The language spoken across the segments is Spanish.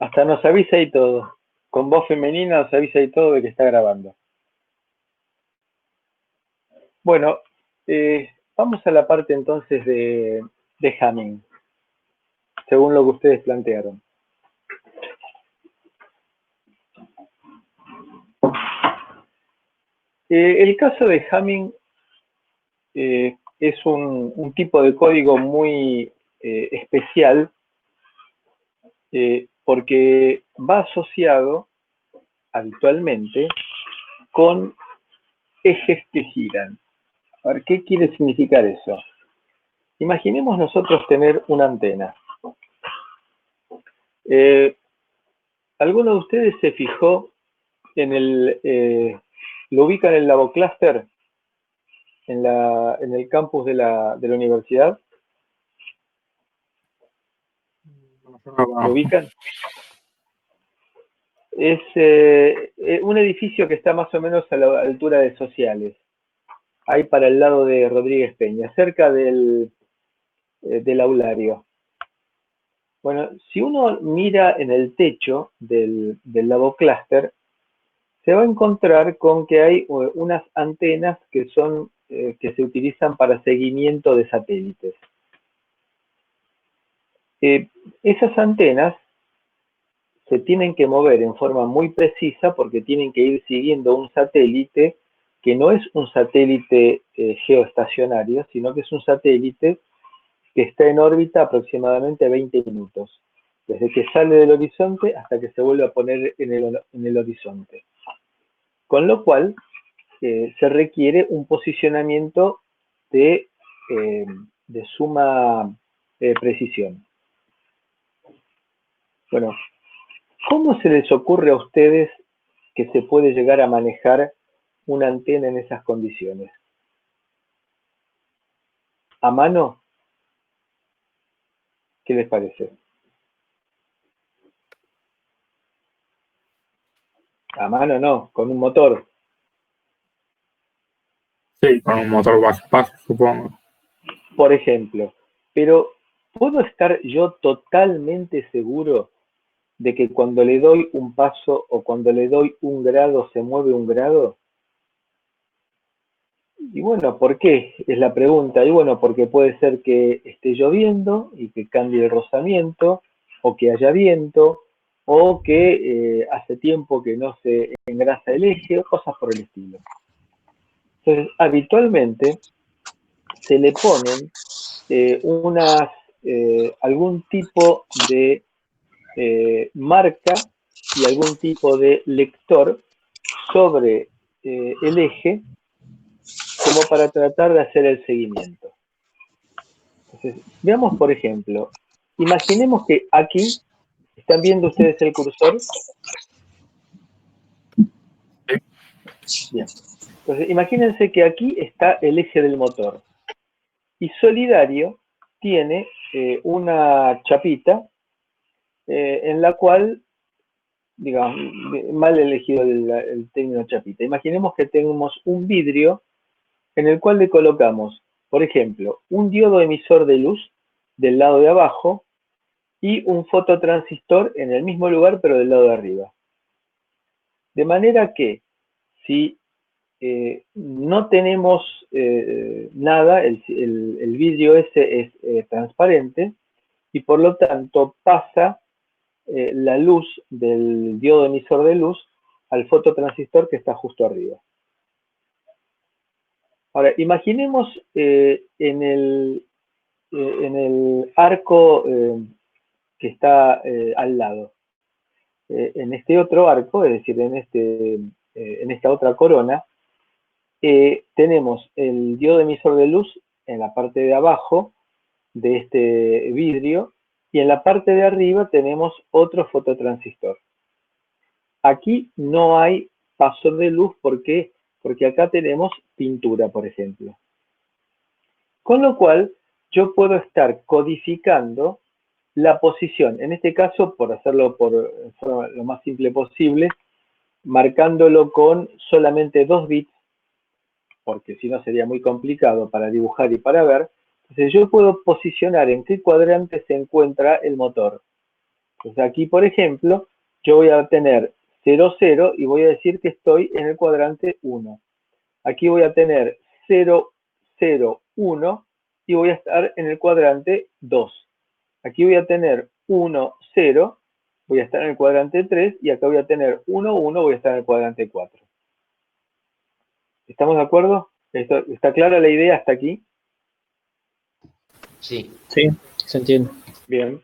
Hasta nos avisa y todo. Con voz femenina nos avisa y todo de que está grabando. Bueno, vamos a la parte entonces de Hamming, según lo que ustedes plantearon. El caso de Hamming es un tipo de código muy especial porque va asociado habitualmente con ejes que giran. A ver, ¿qué quiere significar eso? Imaginemos nosotros tener una antena. ¿Alguno de ustedes se fijó lo ubica en el Lavocluster, en el campus de la universidad? ¿Lo ubican? Es un edificio que está más o menos a la altura de Sociales, ahí para el lado de Rodríguez Peña, cerca del aulario. Bueno, si uno mira en el techo del Lavocluster, se va a encontrar con que hay unas antenas que se utilizan para seguimiento de satélites. Esas antenas se tienen que mover en forma muy precisa porque tienen que ir siguiendo un satélite que no es un satélite geoestacionario, sino que es un satélite que está en órbita aproximadamente 20 minutos, desde que sale del horizonte hasta que se vuelve a poner en el horizonte. Con lo cual, se requiere un posicionamiento de suma precisión. Bueno, ¿cómo se les ocurre a ustedes que se puede llegar a manejar una antena en esas condiciones? ¿A mano? ¿Qué les parece? A mano no, con un motor. Sí, con un motor bajo, supongo. Por ejemplo, pero ¿puedo estar yo totalmente seguro de que cuando le doy un paso o cuando le doy un grado se mueve un grado? Y bueno, ¿por qué? Es la pregunta. Y bueno, porque puede ser que esté lloviendo y que cambie el rozamiento, o que haya viento, o que hace tiempo que no se engrasa el eje, o cosas por el estilo. Entonces, habitualmente se le ponen algún tipo de marca y algún tipo de lector sobre el eje como para tratar de hacer el seguimiento. Entonces, veamos por ejemplo, imaginemos que aquí, ¿están viendo ustedes el cursor? Bien. Entonces, imagínense que aquí está el eje del motor y Solidario tiene una chapita en la cual, digamos, mal elegido el término chapita. Imaginemos que tenemos un vidrio en el cual le colocamos, por ejemplo, un diodo emisor de luz del lado de abajo y un fototransistor en el mismo lugar pero del lado de arriba. De manera que si no tenemos nada, el vidrio ese es transparente y por lo tanto pasa la luz del diodo emisor de luz al fototransistor que está justo arriba. Ahora, imaginemos en el arco que está al lado. En este otro arco, es decir, en esta otra corona, tenemos el diodo emisor de luz en la parte de abajo de este vidrio y en la parte de arriba tenemos otro fototransistor. Aquí no hay paso de luz porque acá tenemos pintura, por ejemplo. Con lo cual, yo puedo estar codificando la posición, en este caso, por hacerlo lo más simple posible, marcándolo con solamente 2 bits, porque si no sería muy complicado para dibujar y para ver. Entonces yo puedo posicionar en qué cuadrante se encuentra el motor. Entonces aquí, por ejemplo, yo voy a tener 0, 0 y voy a decir que estoy en el cuadrante 1. Aquí voy a tener 0, 0, 1 y voy a estar en el cuadrante 2. Aquí voy a tener 1, 0, voy a estar en el cuadrante 3 y acá voy a tener 1, 1, voy a estar en el cuadrante 4. ¿Estamos de acuerdo? ¿Está clara la idea hasta aquí? Sí. Sí, se entiende. Bien.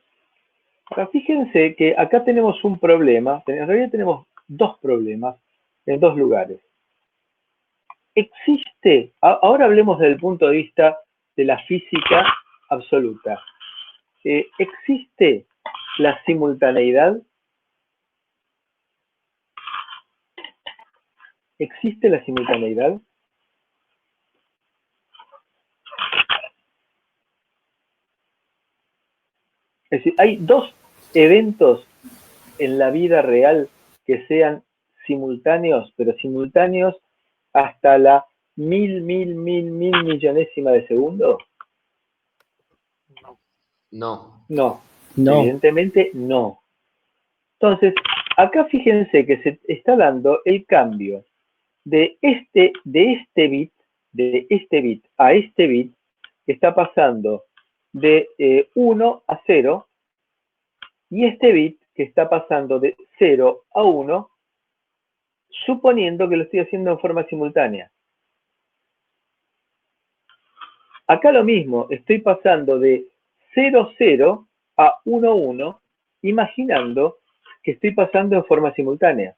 Ahora fíjense que acá tenemos un problema, en realidad tenemos dos problemas en dos lugares. Existe, ahora hablemos desde el punto de vista de la física absoluta. ¿Existe la simultaneidad? ¿Existe la simultaneidad? Es decir, hay dos eventos en la vida real que sean simultáneos, pero simultáneos hasta la mil millonésima de segundo. No. No, No. evidentemente no. Entonces, acá fíjense que se está dando el cambio de este bit a este bit, que está pasando de 1 a 0, y este bit que está pasando de 0 a 1, suponiendo que lo estoy haciendo en forma simultánea. Acá lo mismo, estoy pasando de 0, 0 a 1, 1, imaginando que estoy pasando en forma simultánea.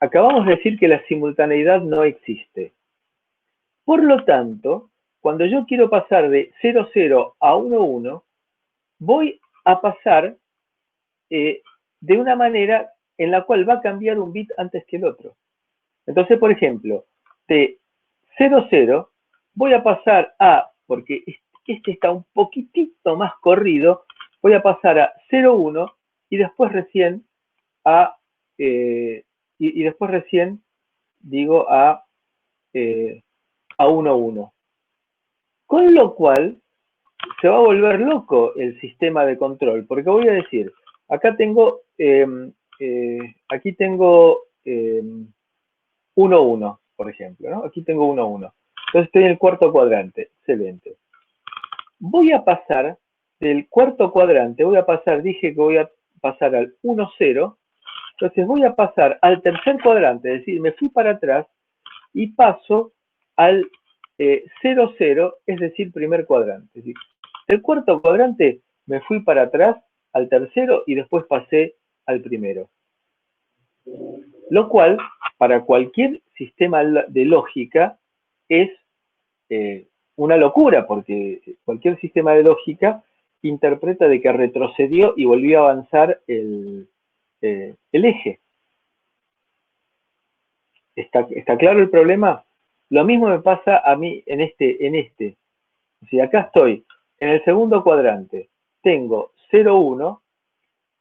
Acabamos de decir que la simultaneidad no existe. Por lo tanto, cuando yo quiero pasar de 0, 0 a 1, 1, voy a pasar de una manera en la cual va a cambiar un bit antes que el otro. Entonces, por ejemplo, de 0, 0, voy a pasar a, porque este está un poquitito más corrido, voy a pasar a 0, 1 y después recién a, y después recién digo a 1, 1. Con lo cual, se va a volver loco el sistema de control, porque voy a decir, acá tengo, aquí tengo 1, 1, por ejemplo, ¿no? Aquí tengo 1, 1. Entonces estoy en el cuarto cuadrante, excelente. Voy a pasar del cuarto cuadrante, dije que voy a pasar al 1, 0, entonces voy a pasar al tercer cuadrante, es decir, me fui para atrás y paso al 0, 0, es decir, primer cuadrante. Es decir, del cuarto cuadrante me fui para atrás al tercero y después pasé al primero. Lo cual, para cualquier sistema de lógica, es una locura, porque cualquier sistema de lógica interpreta de que retrocedió y volvió a avanzar el eje. ¿Está claro el problema? Lo mismo me pasa a mí en este. Si acá estoy en el segundo cuadrante, tengo 0, 1,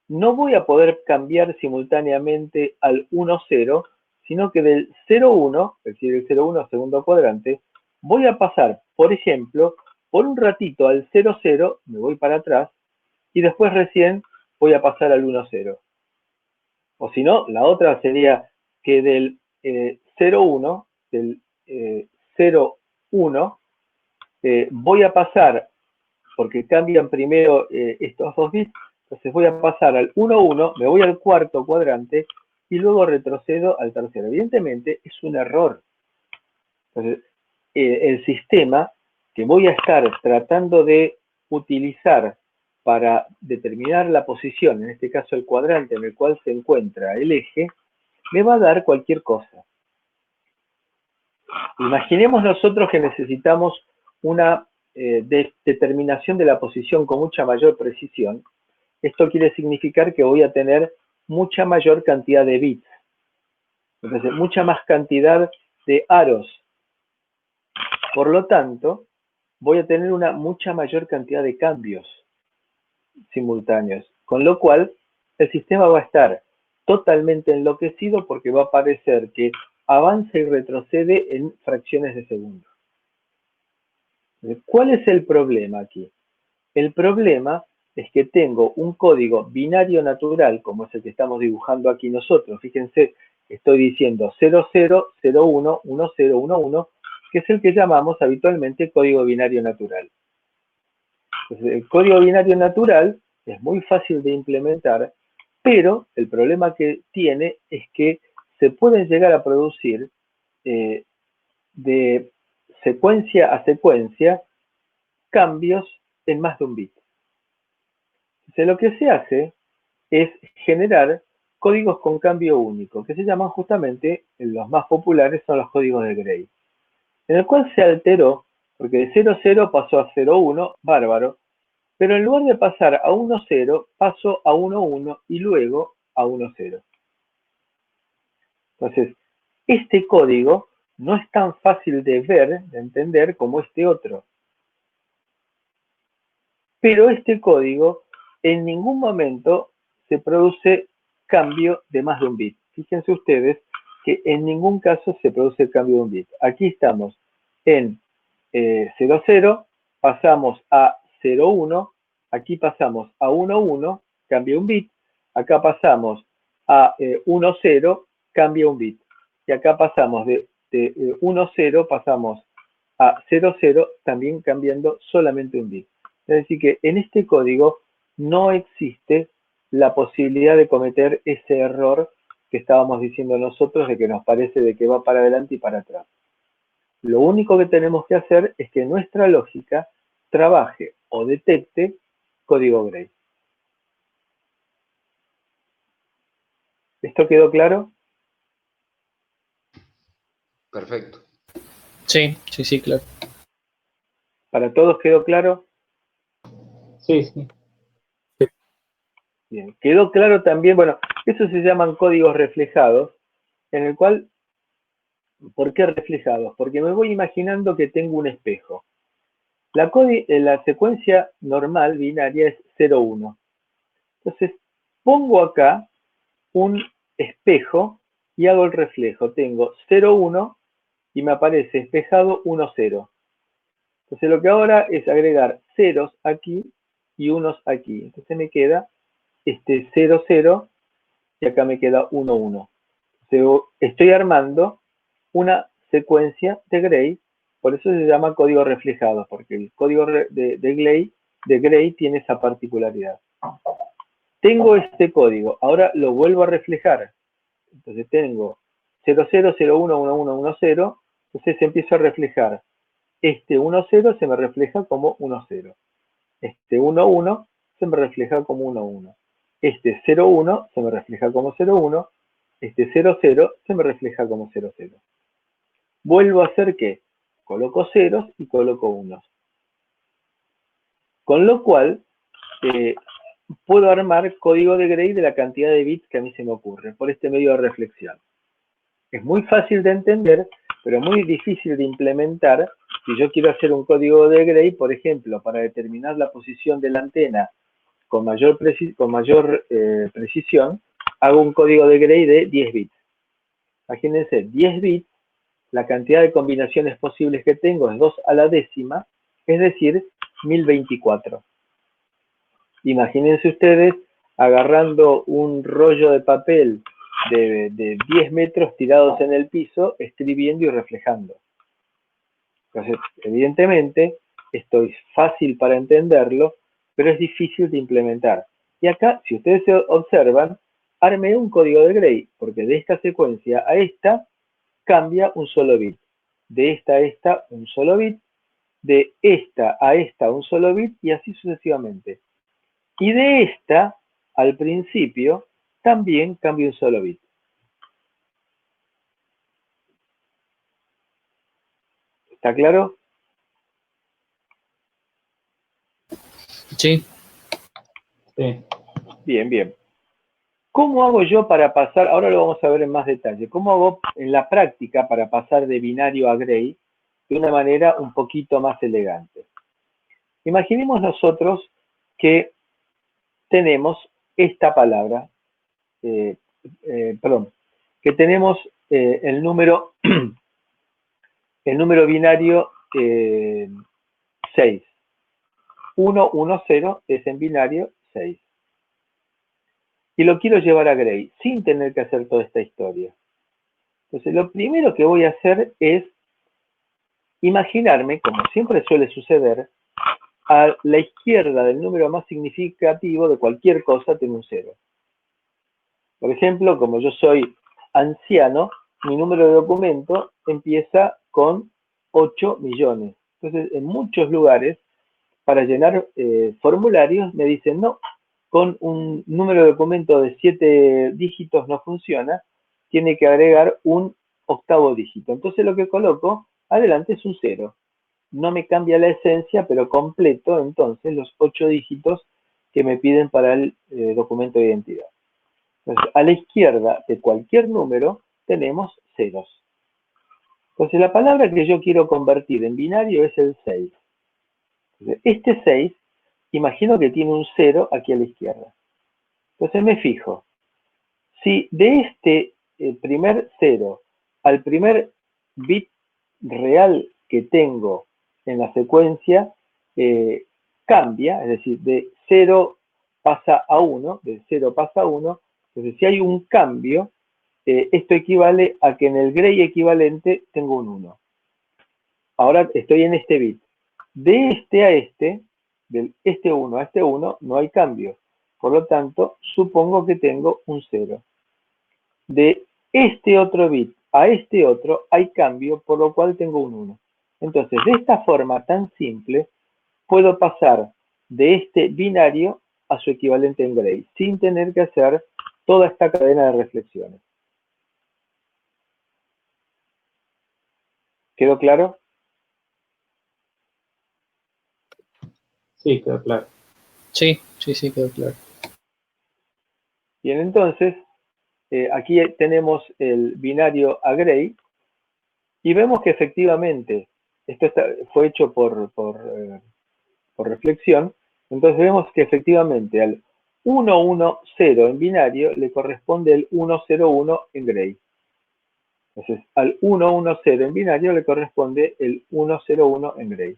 no voy a poder cambiar simultáneamente al 1, 0, sino que del 0, 1, es decir, el 0, 1 segundo cuadrante, voy a pasar, por ejemplo, por un ratito al 0, 0, me voy para atrás, y después recién voy a pasar al 1, 0. O si no, la otra sería que del 0, 1, del 0, 1, voy a pasar, porque cambian primero estos dos bits, entonces voy a pasar al 1, 1, me voy al cuarto cuadrante y luego retrocedo al tercero. Evidentemente es un error. Entonces, el sistema que voy a estar tratando de utilizar para determinar la posición, en este caso el cuadrante en el cual se encuentra el eje, me va a dar cualquier cosa. Imaginemos nosotros que necesitamos una determinación de la posición con mucha mayor precisión. Esto quiere significar que voy a tener mucha mayor cantidad de bits, entonces mucha más cantidad de aros. Por lo tanto, voy a tener una mucha mayor cantidad de cambios simultáneos, con lo cual el sistema va a estar totalmente enloquecido porque va a parecer que avanza y retrocede en fracciones de segundo. ¿Cuál es el problema aquí? El problema es que tengo un código binario natural, como es el que estamos dibujando aquí nosotros. Fíjense, estoy diciendo 00, 01, 10, 11, que es el que llamamos habitualmente código binario natural. Entonces, el código binario natural es muy fácil de implementar, pero el problema que tiene es que se pueden llegar a producir de secuencia a secuencia cambios en más de un bit. Entonces, lo que se hace es generar códigos con cambio único, que se llaman justamente, los más populares son los códigos de Gray, en el cual se alteró, porque de 00 pasó a 01, bárbaro, pero en lugar de pasar a 10, pasó a 11 y luego a 10. Entonces, este código no es tan fácil de ver, de entender, como este otro. Pero este código en ningún momento se produce cambio de más de un bit. Fíjense ustedes que en ningún caso se produce el cambio de un bit. Aquí estamos en 00, pasamos a 01, aquí pasamos a 11, cambia un bit, acá pasamos a 10, cambia un bit, y acá pasamos de 10, pasamos a 00, también cambiando solamente un bit. Es decir que en este código no existe la posibilidad de cometer ese error que estábamos diciendo nosotros, de que nos parece de que va para adelante y para atrás. Lo único que tenemos que hacer es que nuestra lógica trabaje o detecte código Gray. ¿Esto quedó claro? Perfecto. Sí, sí, sí, claro. ¿Para todos quedó claro? Sí, sí. Bien. Quedó claro también, bueno, eso se llaman códigos reflejados, en el cual, ¿por qué reflejados? Porque me voy imaginando que tengo un espejo. La secuencia normal binaria es 0,1. Entonces, pongo acá un espejo y hago el reflejo. Tengo 0,1 y me aparece espejado 1,0. Entonces, lo que ahora es agregar ceros aquí y unos aquí. Entonces, me queda 0, 0 y acá me queda 1, 1. Estoy armando una secuencia de Gray, por eso se llama código reflejado, porque el código de Gray tiene esa particularidad. Tengo este código, ahora lo vuelvo a reflejar. Entonces tengo 00, 01, 11, 10, entonces empiezo a reflejar. Este 10 se me refleja como 10. Este 11 se me refleja como 11. Este 01 se me refleja como 01. Este 00 se me refleja como 00. Vuelvo a hacer ¿qué? Coloco ceros y coloco unos. Con lo cual, puedo armar código de Gray de la cantidad de bits que a mí se me ocurre, por este medio de reflexión. Es muy fácil de entender, pero muy difícil de implementar. Si yo quiero hacer un código de Gray, por ejemplo, para determinar la posición de la antena con mayor precisión, hago un código de Gray de 10 bits. Imagínense, 10 bits, la cantidad de combinaciones posibles que tengo es 2 a la décima, es decir, 1024. Imagínense ustedes agarrando un rollo de papel de 10 metros tirados en el piso, escribiendo y reflejando. Entonces, evidentemente, esto es fácil para entenderlo, pero es difícil de implementar. Y acá, si ustedes se observan, armé un código de Gray, porque de esta secuencia a esta cambia un solo bit. De esta a esta, un solo bit. De esta a esta, un solo bit, y así sucesivamente. Y de esta, al principio, también cambia un solo bit. ¿Está claro? Sí. Sí. Bien, bien. ¿Cómo hago yo para pasar? Ahora lo vamos a ver en más detalle. ¿Cómo hago en la práctica para pasar de binario a Gray de una manera un poquito más elegante? Imaginemos nosotros que tenemos esta palabra, perdón, que tenemos el número binario 6. 1, 1, 0 es en binario 6. Y lo quiero llevar a Gray sin tener que hacer toda esta historia. Entonces, lo primero que voy a hacer es imaginarme, como siempre suele suceder, a la izquierda del número más significativo de cualquier cosa tiene un 0. Por ejemplo, como yo soy anciano, mi número de documento empieza con 8 millones. Entonces, en muchos lugares, para llenar formularios, me dicen, no, con un número de documento de 7 dígitos no funciona, tiene que agregar un octavo dígito. Entonces, lo que coloco adelante es un 0. No me cambia la esencia, pero completo entonces los 8 dígitos que me piden para el documento de identidad. Entonces, a la izquierda de cualquier número tenemos ceros. Entonces, la palabra que yo quiero convertir en binario es el 6. Entonces, este 6, imagino que tiene un 0 aquí a la izquierda. Entonces, me fijo. Si de este primer 0 al primer bit real que tengo en la secuencia cambia, es decir, de 0 pasa a 1, de 0 pasa a 1, entonces si hay un cambio, esto equivale a que en el Gray equivalente tengo un 1. Ahora estoy en este bit. De este a este, del este 1 a este 1, no hay cambio. Por lo tanto, supongo que tengo un 0. De este otro bit a este otro hay cambio, por lo cual tengo un 1. Entonces, de esta forma tan simple, puedo pasar de este binario a su equivalente en Gray, sin tener que hacer toda esta cadena de reflexiones. ¿Quedó claro? Sí, quedó claro. Sí, quedó claro. Bien, entonces, aquí tenemos el binario a Gray y vemos que efectivamente esto fue hecho por reflexión. Entonces vemos que efectivamente al 110 en binario le corresponde el 101 en Gray. Entonces al 110 en binario le corresponde el 101 en Gray.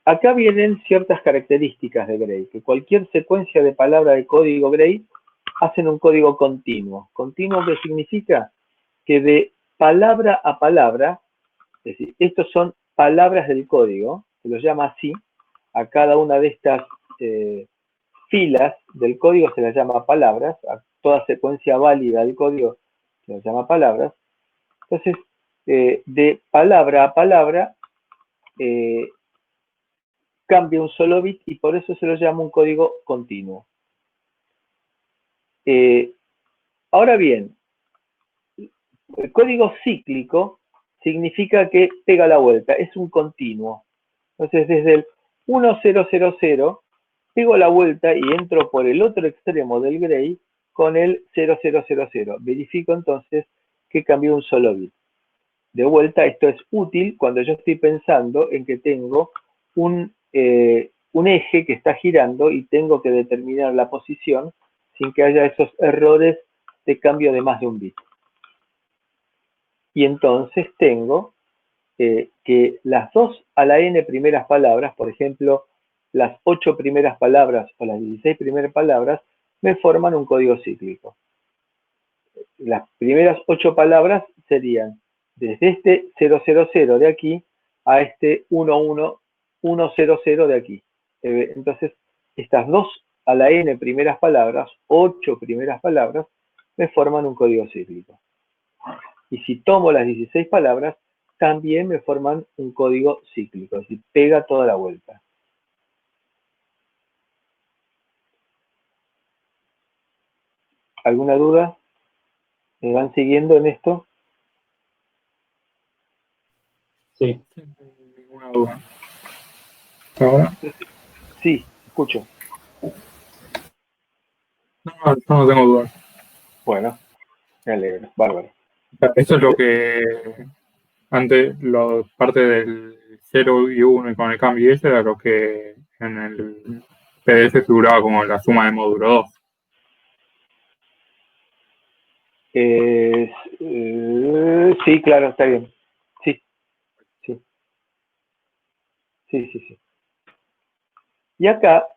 Acá vienen ciertas características de Gray, que cualquier secuencia de palabras de código Gray hacen un código continuo. ¿Continuo qué significa? Que de palabra a palabra, es decir, estos son palabras del código, se los llama así, a cada una de estas filas del código se las llama palabras, a toda secuencia válida del código se las llama palabras. Entonces, de palabra a palabra, cambia un solo bit y por eso se lo llama un código continuo. Ahora bien, el código cíclico significa que pega la vuelta, es un continuo. Entonces, desde el 1000, pego la vuelta y entro por el otro extremo del Gray con el 0000. Verifico entonces que cambió un solo bit. De vuelta, esto es útil cuando yo estoy pensando en que tengo un eje que está girando y tengo que determinar la posición sin que haya esos errores de cambio de más de un bit. Y entonces tengo que las 2 a la n primeras palabras, por ejemplo, las 8 primeras palabras o las 16 primeras palabras, me forman un código cíclico. Las primeras 8 palabras serían desde este 000 de aquí a este 11100 de aquí. Entonces, estas 2 a la n primeras palabras, 8 primeras palabras, me forman un código cíclico. Y si tomo las 16 palabras, también me forman un código cíclico, es decir, pega toda la vuelta. ¿Alguna duda? ¿Me van siguiendo en esto? Sí. Sin ninguna duda. ¿Ahora? Sí, escucho. No, yo no tengo dudas. Bueno, me alegro, bárbaro. Eso es lo que antes, parte del 0 y 1 y con el cambio ese era lo que en el PDF figuraba como la suma de módulo 2. Sí, claro, está bien. Sí, sí. Sí, sí, sí. Y acá,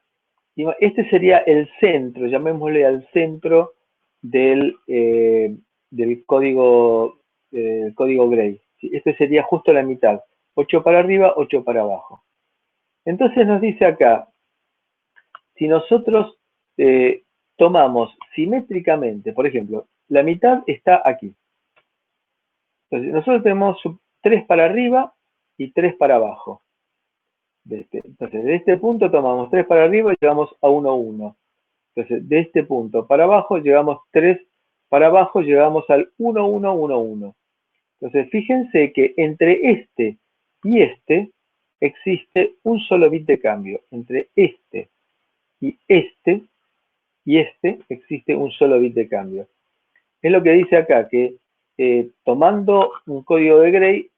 este sería el centro, llamémosle al centro del código Gray. Este sería justo la mitad, 8 para arriba, 8 para abajo. Entonces nos dice acá, si nosotros tomamos simétricamente, por ejemplo, la mitad está aquí. Entonces nosotros tenemos 3 para arriba y 3 para abajo. Entonces de este punto tomamos 3 para arriba y llegamos a 1, 1. Entonces, de este punto para abajo, llegamos 3 para abajo, llegamos al 1, 1, 1, 1. Entonces, fíjense que entre este y este existe un solo bit de cambio. Entre este y este existe un solo bit de cambio. Es lo que dice acá, que tomando un código de Gray,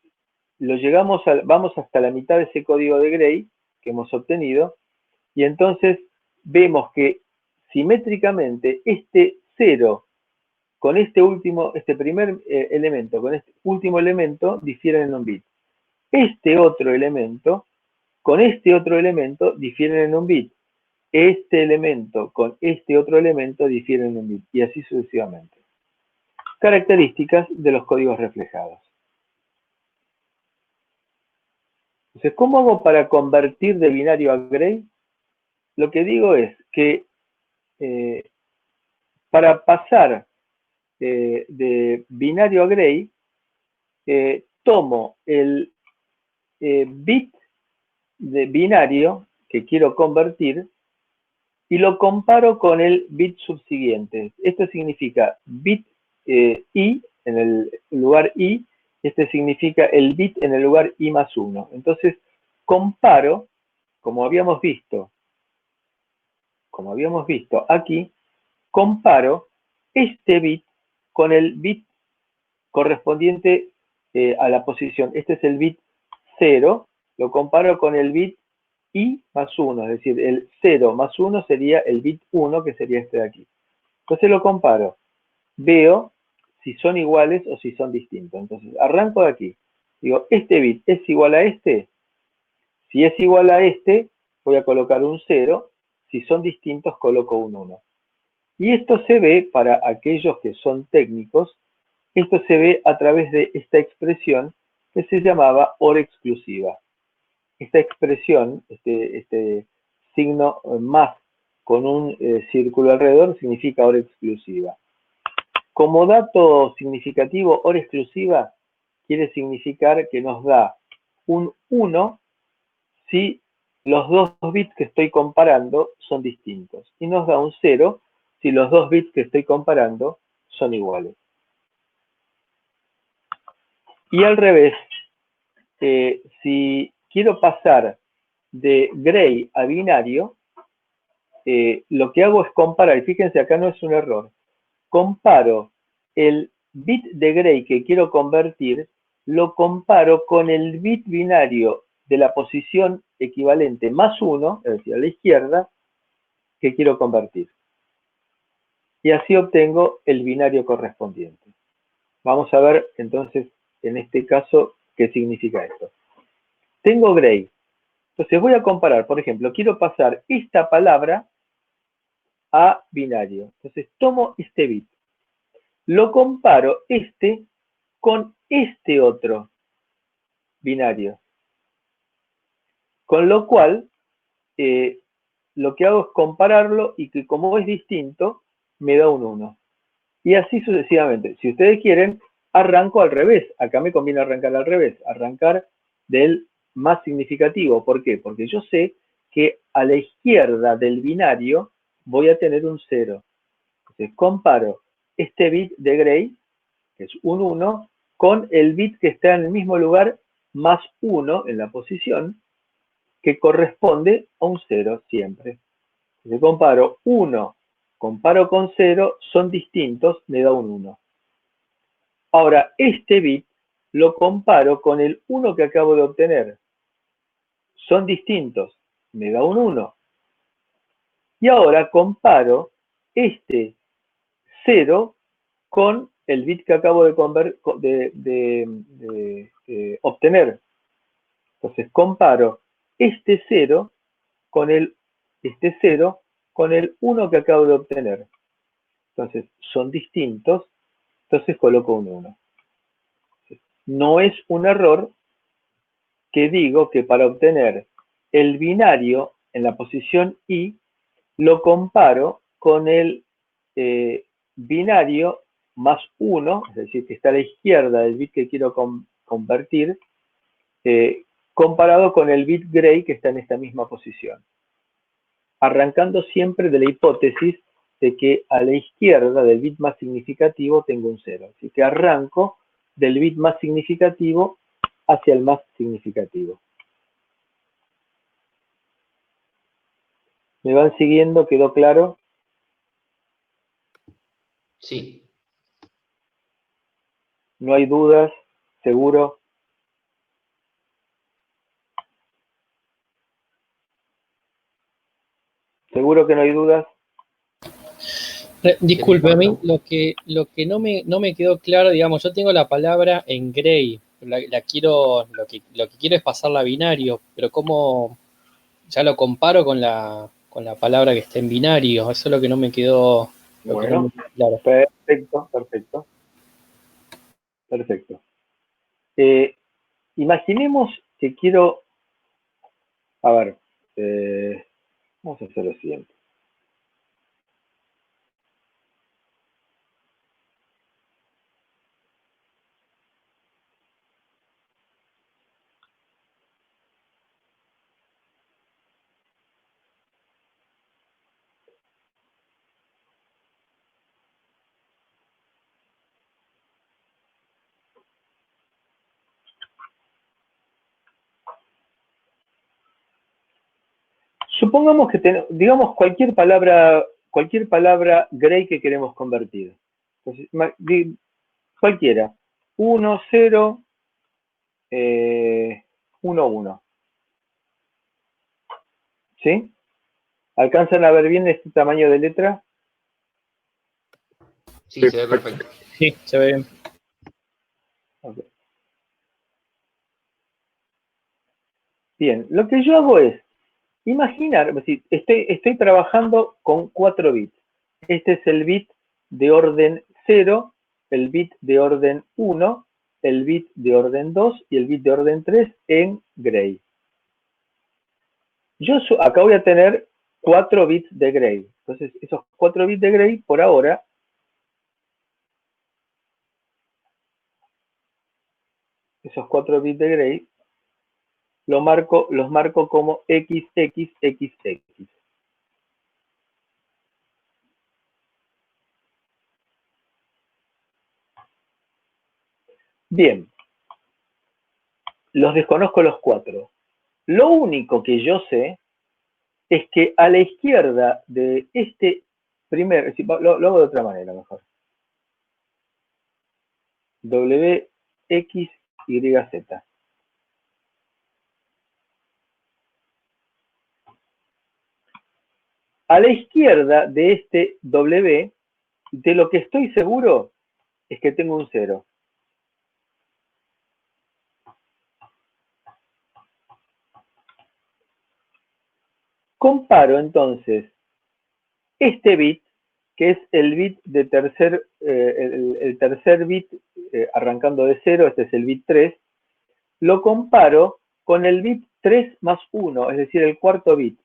vamos hasta la mitad de ese código de Gray que hemos obtenido, y entonces vemos que simétricamente este 0 con este primer elemento, con este último elemento, difieren en un bit. Este otro elemento con este otro elemento difieren en un bit. Este elemento con este otro elemento difieren en un bit, y así sucesivamente. Características de los códigos reflejados. Entonces, ¿cómo hago para convertir de binario a Gray? Lo que digo es que para pasar de binario a Gray, tomo el bit de binario que quiero convertir y lo comparo con el bit subsiguiente. Esto significa bit i en el lugar i, este significa el bit en el lugar i más 1. Entonces comparo, como habíamos visto aquí, comparo este bit con el bit correspondiente a la posición. Este es el bit 0, lo comparo con el bit i más 1, es decir, el 0 más 1 sería el bit 1, que sería este de aquí. Entonces lo comparo, veo si son iguales o si son distintos. Entonces arranco de aquí, digo, ¿este bit es igual a este? Si es igual a este, voy a colocar un 0, si son distintos coloco un 1. Y esto se ve, para aquellos que son técnicos, esto se ve a través de esta expresión que se llamaba OR exclusiva. Esta expresión, este signo más con un círculo alrededor, significa OR exclusiva. Como dato significativo, OR exclusiva quiere significar que nos da un 1 si los dos bits que estoy comparando son distintos. Y nos da un 0 si los dos bits que estoy comparando son iguales. Y al revés, si quiero pasar de Gray a binario, lo que hago es comparar, y fíjense, acá no es un error, comparo el bit de Gray que quiero convertir, lo comparo con el bit binario de la posición equivalente más 1, es decir, a la izquierda, que quiero convertir. Y así obtengo el binario correspondiente. Vamos a ver entonces, en este caso, qué significa esto. Tengo Gray. Entonces voy a comparar, por ejemplo, quiero pasar esta palabra a binario. Entonces tomo este bit, lo comparo con este otro binario. Con lo cual, lo que hago es compararlo y que como es distinto, me da un 1. Y así sucesivamente. Si ustedes quieren, arranco al revés. Acá me conviene arrancar al revés. Arrancar del más significativo. ¿Por qué? Porque yo sé que a la izquierda del binario voy a tener un 0. Entonces comparo este bit de Gray, que es un 1, con el bit que está en el mismo lugar, más 1 en la posición, que corresponde a un 0 siempre. Entonces comparo 1, comparo con 0, son distintos, me da un 1. Ahora, este bit lo comparo con el 1 que acabo de obtener. Son distintos, me da un 1. Y ahora comparo este 0 con el bit que acabo de obtener. Entonces comparo este 0 con el 1 que acabo de obtener. Entonces, son distintos, entonces coloco un 1. No es un error que digo que para obtener el binario en la posición I, lo comparo con el binario más 1, es decir, que está a la izquierda del bit que quiero convertir, comparado con el bit gray que está en esta misma posición. Arrancando siempre de la hipótesis de que a la izquierda del bit más significativo tengo un 0. Así que arranco del bit más significativo hacia el más significativo. ¿Me van siguiendo? ¿Quedó claro? Sí. ¿No hay dudas? ¿Seguro? ¿Seguro que no hay dudas? Disculpe, a mí lo que no me quedó claro, digamos, yo tengo la palabra en gray, la quiero, lo que quiero es pasarla a binario, pero ¿cómo ya lo comparo con la palabra que está en binario? Eso es lo que no me quedó, Bueno, claro. Perfecto. Imaginemos que quiero, a ver, vamos a hacer lo siguiente. Supongamos que digamos cualquier palabra gray que queremos convertir. Entonces, cualquiera. 1, 0, 1, 1. ¿Sí? ¿Alcanzan a ver bien este tamaño de letra? Sí, se ve perfecto. Sí, se ve bien. Okay. Bien, lo que yo hago es imaginar, es decir, estoy trabajando con 4 bits. Este es el bit de orden 0, el bit de orden 1, el bit de orden 2 y el bit de orden 3 en gray. Yo acá voy a tener 4 bits de gray. Entonces, esos 4 bits de gray, por ahora, esos 4 bits de gray, los marco como XXXX. Bien, los desconozco los 4. Lo único que yo sé es que a la izquierda de este primer, lo hago de otra manera mejor. WXYZ. A la izquierda de este W, de lo que estoy seguro es que tengo un 0. Comparo entonces este bit, que es el bit de el tercer bit, arrancando de 0, este es el bit 3, lo comparo con el bit 3 más 1, es decir, el cuarto bit.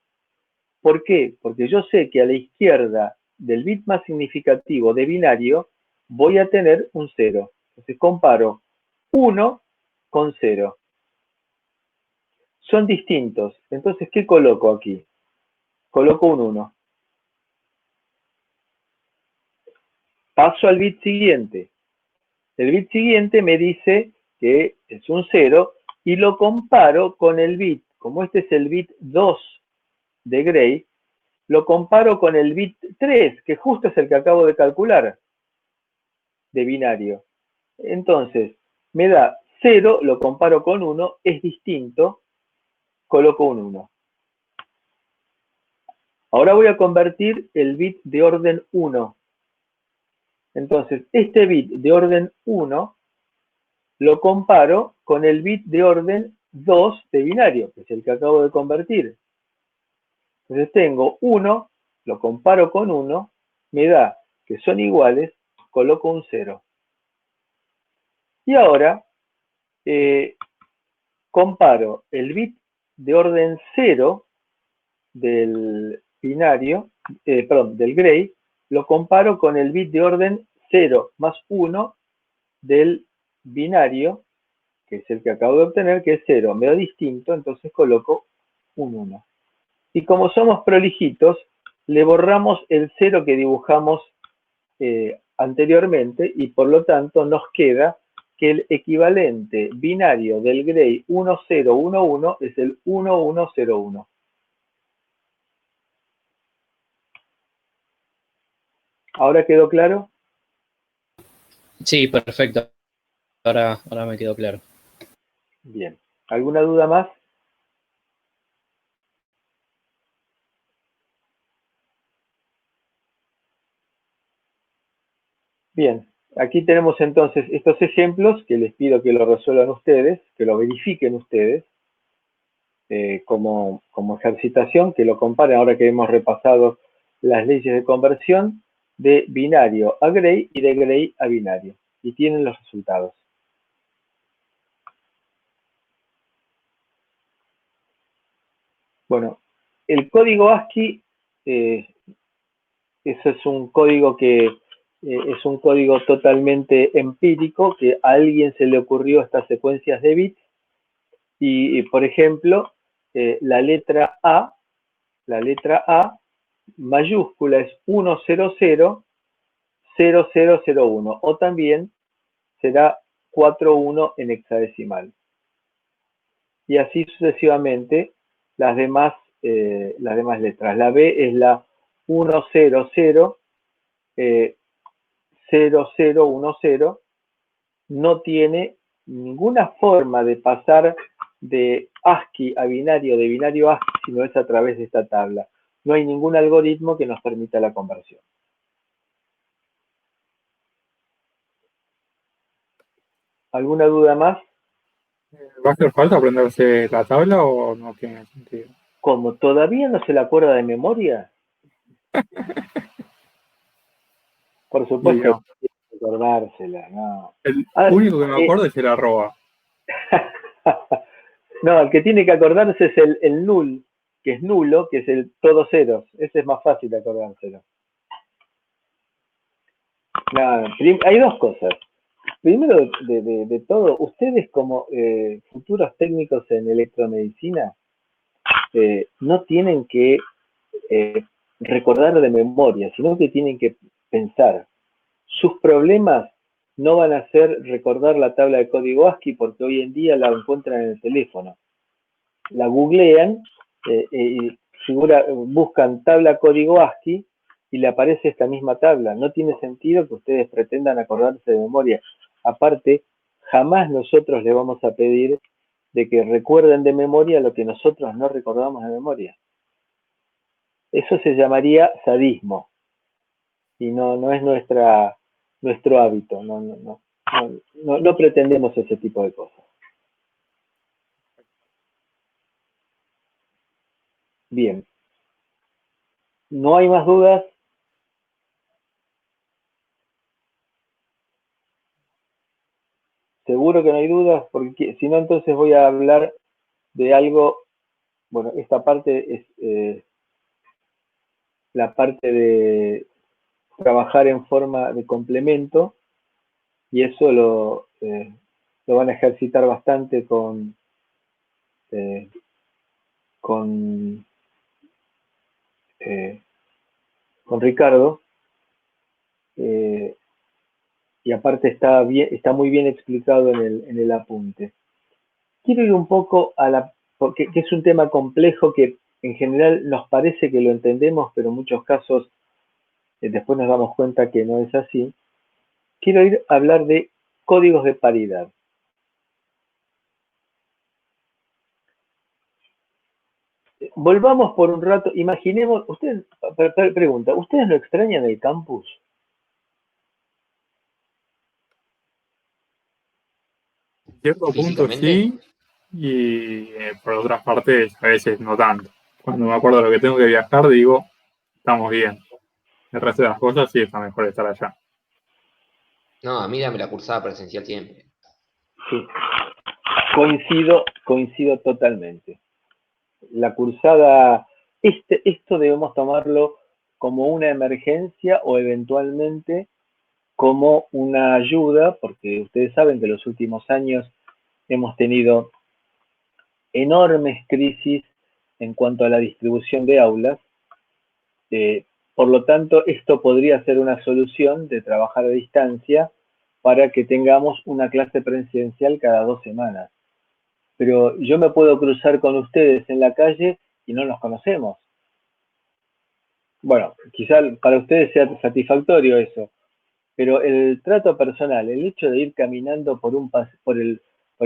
¿Por qué? Porque yo sé que a la izquierda del bit más significativo de binario voy a tener un 0. Entonces comparo 1 con 0. Son distintos. Entonces, ¿qué coloco aquí? Coloco un 1. Paso al bit siguiente. El bit siguiente me dice que es un 0 y lo comparo con el bit. Como este es el bit 2 de gray, lo comparo con el bit 3, que justo es el que acabo de calcular, de binario. Entonces, me da 0, lo comparo con 1, es distinto, coloco un 1. Ahora voy a convertir el bit de orden 1. Entonces, este bit de orden 1 lo comparo con el bit de orden 2 de binario, que es el que acabo de convertir. Entonces tengo 1, lo comparo con 1, me da que son iguales, coloco un 0. Y ahora comparo el bit de orden 0 del binario, del gray, lo comparo con el bit de orden 0 más 1 del binario, que es el que acabo de obtener, que es 0. Me da distinto, entonces coloco un 1. Y como somos prolijitos, le borramos el 0 que dibujamos anteriormente y por lo tanto nos queda que el equivalente binario del gray 1011 es el 1101. ¿Ahora quedó claro? Sí, perfecto. Ahora me quedó claro. Bien. ¿Alguna duda más? Bien. Aquí tenemos entonces estos ejemplos que les pido que lo resuelvan ustedes, que lo verifiquen ustedes como ejercitación, que lo comparen ahora que hemos repasado las leyes de conversión de binario a gray y de gray a binario. Y tienen los resultados. Bueno, el código ASCII, eso es un código que es un código totalmente empírico, que a alguien se le ocurrió estas secuencias de bits y por ejemplo, la letra A mayúscula es 1000001 o también será 41 en hexadecimal. Y así sucesivamente las demás letras. La B es la 1000010, no tiene ninguna forma de pasar de ASCII a binario, de binario a ASCII, sino es a través de esta tabla. No hay ningún algoritmo que nos permita la conversión. ¿Alguna duda más? ¿Va a hacer falta aprenderse la tabla o no tiene sentido? Como todavía no se la acuerda de memoria, por supuesto, No. hay que recordársela, no. El único que me acuerdo es el arroba. No, el que tiene que acordarse es el null, que es nulo, que es el todo ceros. Ese es más fácil de acordárselo. No, hay dos cosas. Primero, de todo, ustedes como futuros técnicos en electromedicina no tienen que recordar de memoria, sino que tienen que pensar. Sus problemas no van a ser recordar la tabla de código ASCII porque hoy en día la encuentran en el teléfono. La googlean y buscan tabla código ASCII y le aparece esta misma tabla. No tiene sentido que ustedes pretendan acordarse de memoria. Aparte, jamás nosotros le vamos a pedir de que recuerden de memoria lo que nosotros no recordamos de memoria. Eso se llamaría sadismo y no es nuestro hábito. No pretendemos ese tipo de cosas. Bien. ¿No hay más dudas? Seguro que no hay dudas, porque si no, entonces voy a hablar de algo. Bueno, esta parte es la parte de trabajar en forma de complemento, y eso lo van a ejercitar bastante con Ricardo. Y aparte está muy bien explicado en el apunte. Quiero ir un poco porque es un tema complejo que en general nos parece que lo entendemos, pero en muchos casos después nos damos cuenta que no es así. Quiero ir a hablar de códigos de paridad. Volvamos por un rato, imaginemos, pregunta, ¿ustedes no extrañan el campus? En cierto punto sí, y por otras partes a veces no tanto. Cuando me acuerdo de lo que tengo que viajar, digo, estamos bien. El resto de las cosas sí está mejor estar allá. No, a mí dame la cursada presencial siempre. Sí, coincido totalmente. La cursada, esto debemos tomarlo como una emergencia o eventualmente como una ayuda, porque ustedes saben que en los últimos años hemos tenido enormes crisis en cuanto a la distribución de aulas. Por lo tanto, esto podría ser una solución de trabajar a distancia para que tengamos una clase presencial cada 2 semanas. Pero yo me puedo cruzar con ustedes en la calle y no nos conocemos. Bueno, quizá para ustedes sea satisfactorio eso, pero el trato personal, el hecho de ir caminando por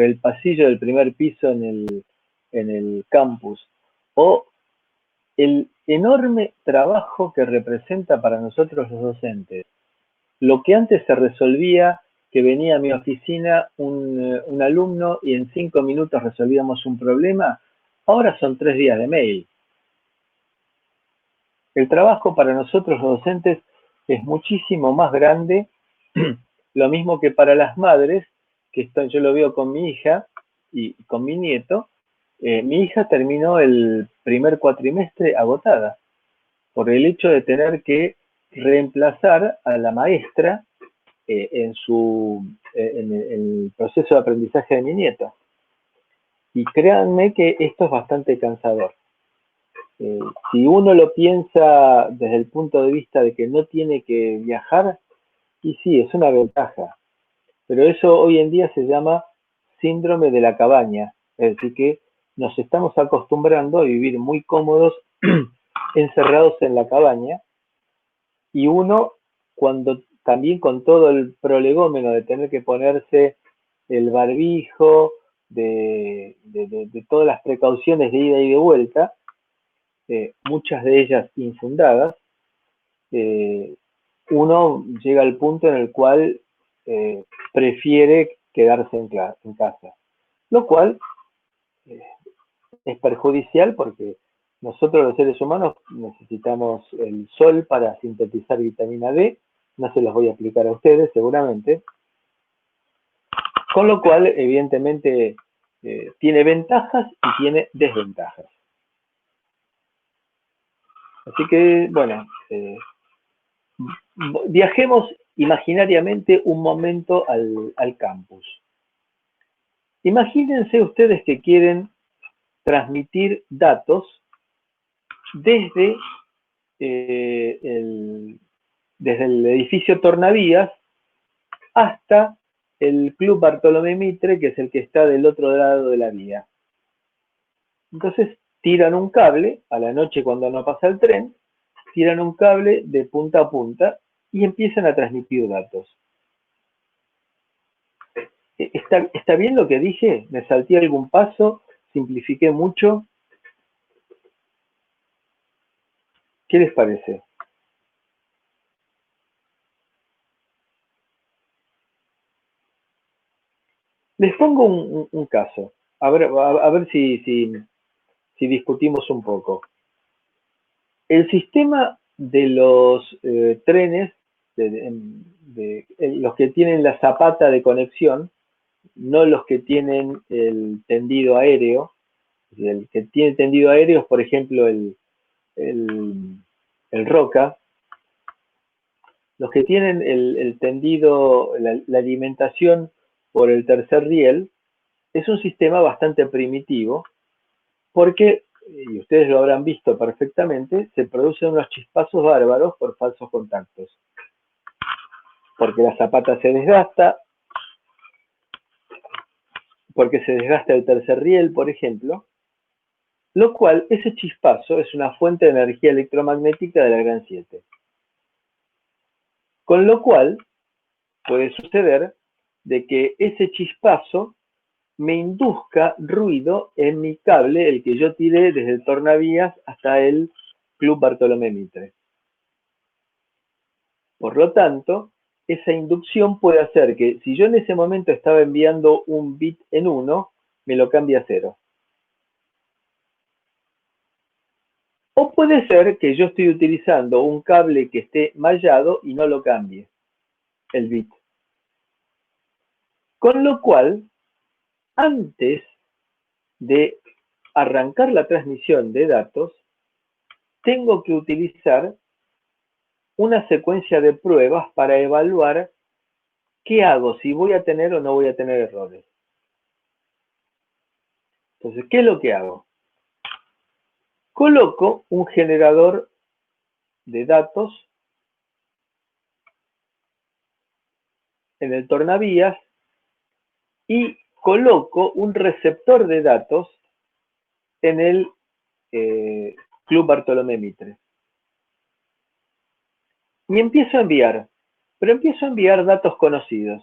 el pasillo del primer piso en el campus, o el enorme trabajo que representa para nosotros los docentes. Lo que antes se resolvía, que venía a mi oficina un alumno y en 5 minutos resolvíamos un problema, ahora son 3 días de mail. El trabajo para nosotros los docentes es muchísimo más grande, lo mismo que para las madres, yo lo veo con mi hija y con mi nieto. Mi hija terminó el primer cuatrimestre agotada por el hecho de tener que reemplazar a la maestra en el proceso de aprendizaje de mi nieto. Y créanme que esto es bastante cansador. Si uno lo piensa desde el punto de vista de que no tiene que viajar, y sí, es una ventaja, pero eso hoy en día se llama síndrome de la cabaña, es decir, que nos estamos acostumbrando a vivir muy cómodos encerrados en la cabaña, y uno, cuando también con todo el prolegómeno de tener que ponerse el barbijo, de todas las precauciones de ida y de vuelta, muchas de ellas infundadas, uno llega al punto en el cual prefiere quedarse en casa, lo cual es perjudicial porque nosotros los seres humanos necesitamos el sol para sintetizar vitamina D, no se los voy a explicar a ustedes seguramente, con lo cual evidentemente tiene ventajas y tiene desventajas. Así que, bueno, viajemos imaginariamente un momento al campus. Imagínense ustedes que quieren transmitir datos desde desde el edificio Tornavías hasta el Club Bartolomé Mitre, que es el que está del otro lado de la vía. Entonces tiran un cable, a la noche cuando no pasa el tren, tiran un cable de punta a punta y empiezan a transmitir datos. ¿Está bien lo que dije? ¿Me salté algún paso? ¿Simplifiqué mucho? ¿Qué les parece? Les pongo un caso, a ver si discutimos un poco. El sistema de los trenes, los que tienen la zapata de conexión, no los que tienen el tendido aéreo. El que tiene tendido aéreo es, por ejemplo, el Roca. Los que tienen el tendido, la alimentación por el tercer riel, es un sistema bastante primitivo porque, y ustedes lo habrán visto perfectamente, se producen unos chispazos bárbaros por falsos contactos. Porque la zapata se desgasta, porque se desgasta el tercer riel, por ejemplo, lo cual, ese chispazo es una fuente de energía electromagnética de la gran 7. Con lo cual, puede suceder de que ese chispazo me induzca ruido en mi cable, el que yo tiré desde el tornavías hasta el Club Bartolomé Mitre. Por lo tanto, esa inducción puede hacer que si yo en ese momento estaba enviando un bit en 1, me lo cambia a 0. O puede ser que yo estoy utilizando un cable que esté mallado y no lo cambie el bit. Con lo cual, antes de arrancar la transmisión de datos, tengo que utilizar una secuencia de pruebas para evaluar qué hago, si voy a tener o no voy a tener errores. Entonces, ¿qué es lo que hago? Coloco un generador de datos en el tornavías y coloco un receptor de datos en el Club Bartolomé Mitre. Y empiezo a enviar, pero empiezo a enviar datos conocidos.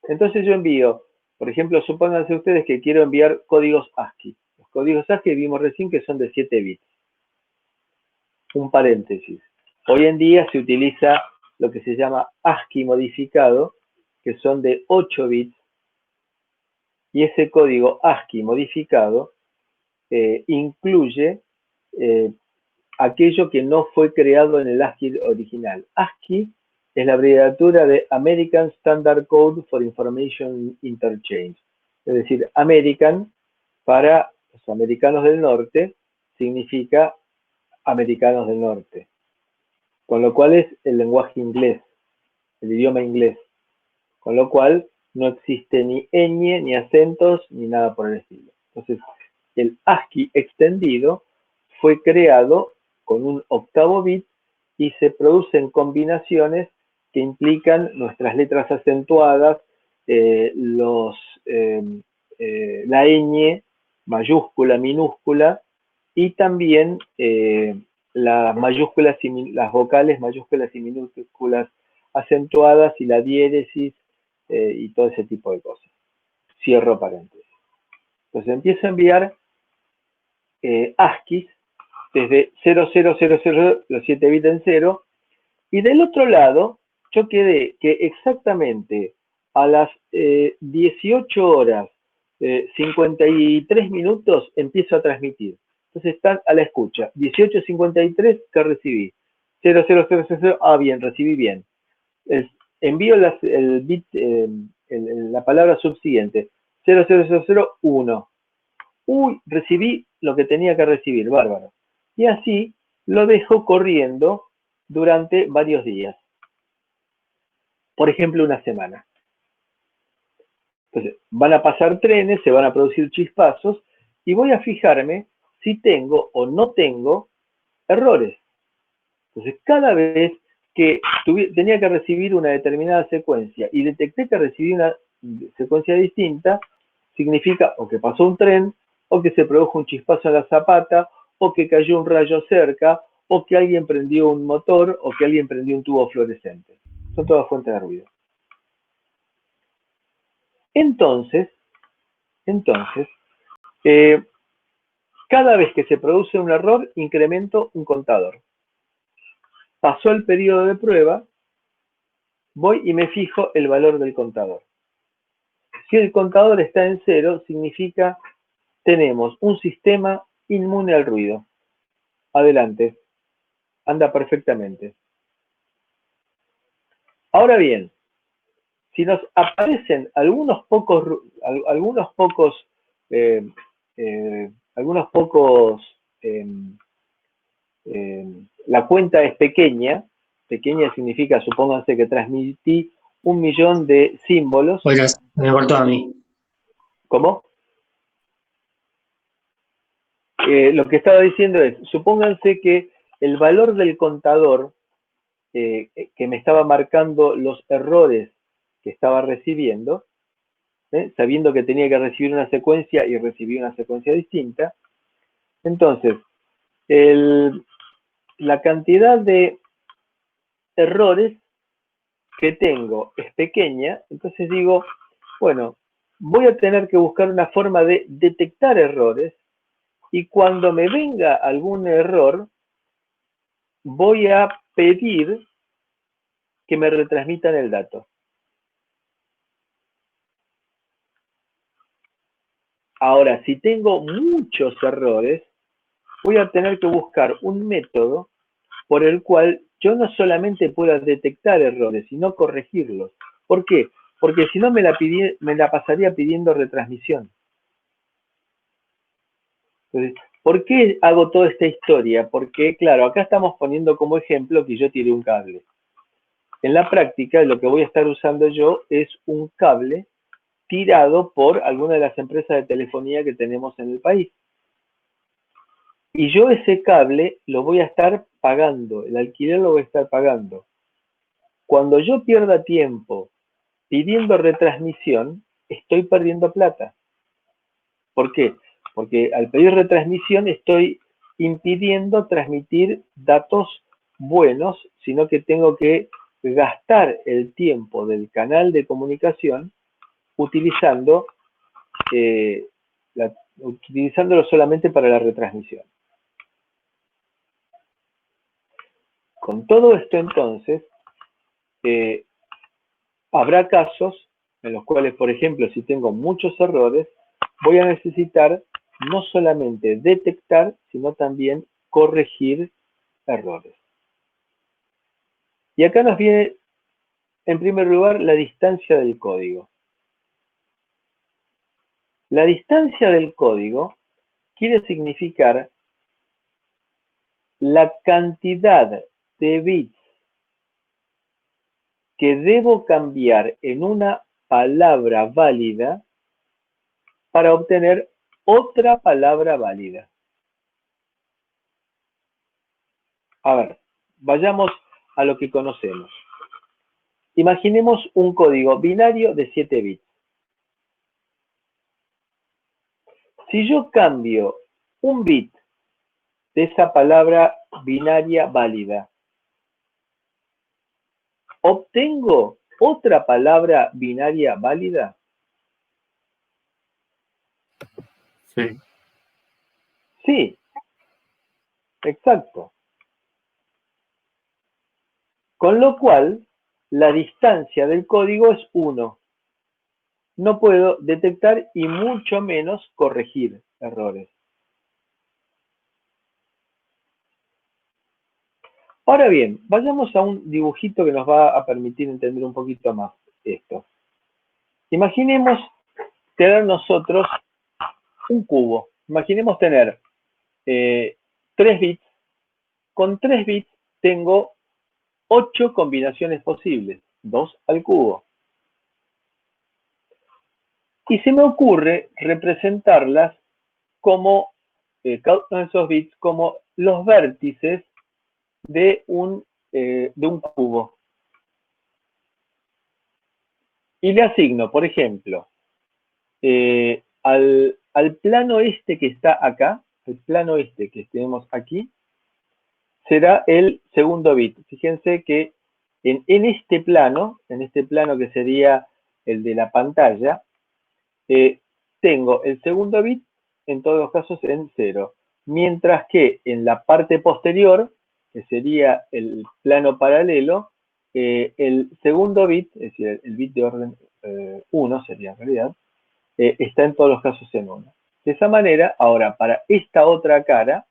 Entonces yo envío, por ejemplo, supónganse ustedes que quiero enviar códigos ASCII. Los códigos ASCII vimos recién que son de 7 bits. Un paréntesis. Hoy en día se utiliza lo que se llama ASCII modificado, que son de 8 bits, y ese código ASCII modificado incluye aquello que no fue creado en el ASCII original. ASCII es la abreviatura de American Standard Code for Information Interchange. Es decir, American para los americanos del norte significa americanos del norte. Con lo cual es el lenguaje inglés, el idioma inglés. Con lo cual no existe ni ñ, ni acentos, ni nada por el estilo. Entonces, el ASCII extendido fue creado con un octavo bit y se producen combinaciones que implican nuestras letras acentuadas, la ñ, mayúscula, minúscula, y también las vocales mayúsculas y minúsculas acentuadas y la diéresis y todo ese tipo de cosas. Cierro paréntesis. Entonces empiezo a enviar ASCII desde 0000, los 7 bits en 0, y del otro lado yo quedé que exactamente a las 18 horas 53 minutos empiezo a transmitir. Entonces están a la escucha. 18:53 que recibí. 0000, bien, recibí bien. Envío el bit, la palabra subsiguiente. 00001. Uy, recibí lo que tenía que recibir, bárbaro. Y así lo dejo corriendo durante varios días. Por ejemplo, una semana. Entonces, van a pasar trenes, se van a producir chispazos y voy a fijarme si tengo o no tengo errores. Entonces, cada vez que tenía que recibir una determinada secuencia y detecté que recibí una secuencia distinta, significa o que pasó un tren, o que se produjo un chispazo en la zapata, o que cayó un rayo cerca, o que alguien prendió un motor, o que alguien prendió un tubo fluorescente. Son todas fuentes de ruido. Entonces, cada vez que se produce un error, incremento un contador. Pasó el periodo de prueba, voy y me fijo el valor del contador. Si el contador está en 0, significa tenemos un sistema inmune al ruido. Adelante, anda perfectamente. Ahora bien, si nos aparecen algunos pocos, la cuenta es pequeña significa, supónganse que transmití 1 millón de símbolos. Oiga, me cortó a mí. ¿Cómo? Lo que estaba diciendo es, supónganse que el valor del contador que me estaba marcando los errores que estaba recibiendo, sabiendo que tenía que recibir una secuencia y recibí una secuencia distinta, entonces la cantidad de errores que tengo es pequeña, entonces digo, bueno, voy a tener que buscar una forma de detectar errores y cuando me venga algún error, voy a pedir que me retransmitan el dato. Ahora, si tengo muchos errores, voy a tener que buscar un método por el cual yo no solamente pueda detectar errores, sino corregirlos. ¿Por qué? Porque si no me la pasaría pidiendo retransmisión. Entonces, ¿por qué hago toda esta historia? Porque, claro, acá estamos poniendo como ejemplo que yo tiré un cable. En la práctica, lo que voy a estar usando yo es un cable tirado por alguna de las empresas de telefonía que tenemos en el país. Y yo ese cable lo voy a estar pagando, el alquiler lo voy a estar pagando. Cuando yo pierda tiempo pidiendo retransmisión, estoy perdiendo plata. ¿Por qué? Porque al pedir retransmisión estoy impidiendo transmitir datos buenos, sino que tengo que gastar el tiempo del canal de comunicación utilizándolo solamente para la retransmisión. Con todo esto, entonces, habrá casos en los cuales, por ejemplo, si tengo muchos errores, voy a necesitar no solamente detectar, sino también corregir errores. Y acá nos viene, en primer lugar, la distancia del código. La distancia del código quiere significar la cantidad de bits que debo cambiar en una palabra válida para obtener otra palabra válida. A ver, vayamos a lo que conocemos. Imaginemos un código binario de 7 bits. Si yo cambio un bit de esa palabra binaria válida, ¿obtengo otra palabra binaria válida? Sí. Sí, exacto. Con lo cual, la distancia del código es 1. No puedo detectar y mucho menos corregir errores. Ahora bien, vayamos a un dibujito que nos va a permitir entender un poquito más esto. Imaginemos tener nosotros un cubo. Imaginemos tener 3 bits. Con 3 bits tengo 8 combinaciones posibles, 2 al cubo. Y se me ocurre representarlas como, cada uno de esos bits, como los vértices de un cubo. Y le asigno, por ejemplo, al plano este que está acá, el plano este que tenemos aquí, será el segundo bit. Fíjense que en este plano que sería el de la pantalla, tengo el segundo bit en todos los casos en 0. Mientras que en la parte posterior, que sería el plano paralelo, el segundo bit, es decir, el bit de orden 1 sería en realidad, está en todos los casos en 1. De esa manera, ahora para esta otra cara,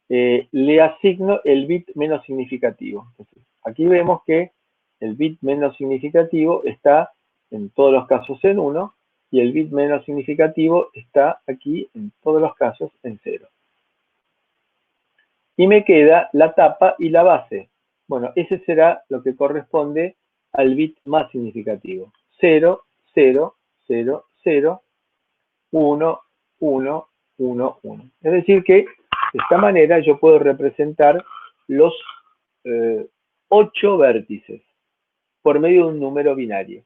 le asigno el bit menos significativo. Entonces, aquí vemos que el bit menos significativo está en todos los casos en 1 y el bit menos significativo está aquí en todos los casos en 0. Y me queda la tapa y la base. Bueno, ese será lo que corresponde al bit más significativo. 0, 0, 0, 0, 1, 1, 1, 1. Es decir que de esta manera yo puedo representar los 8 vértices por medio de un número binario,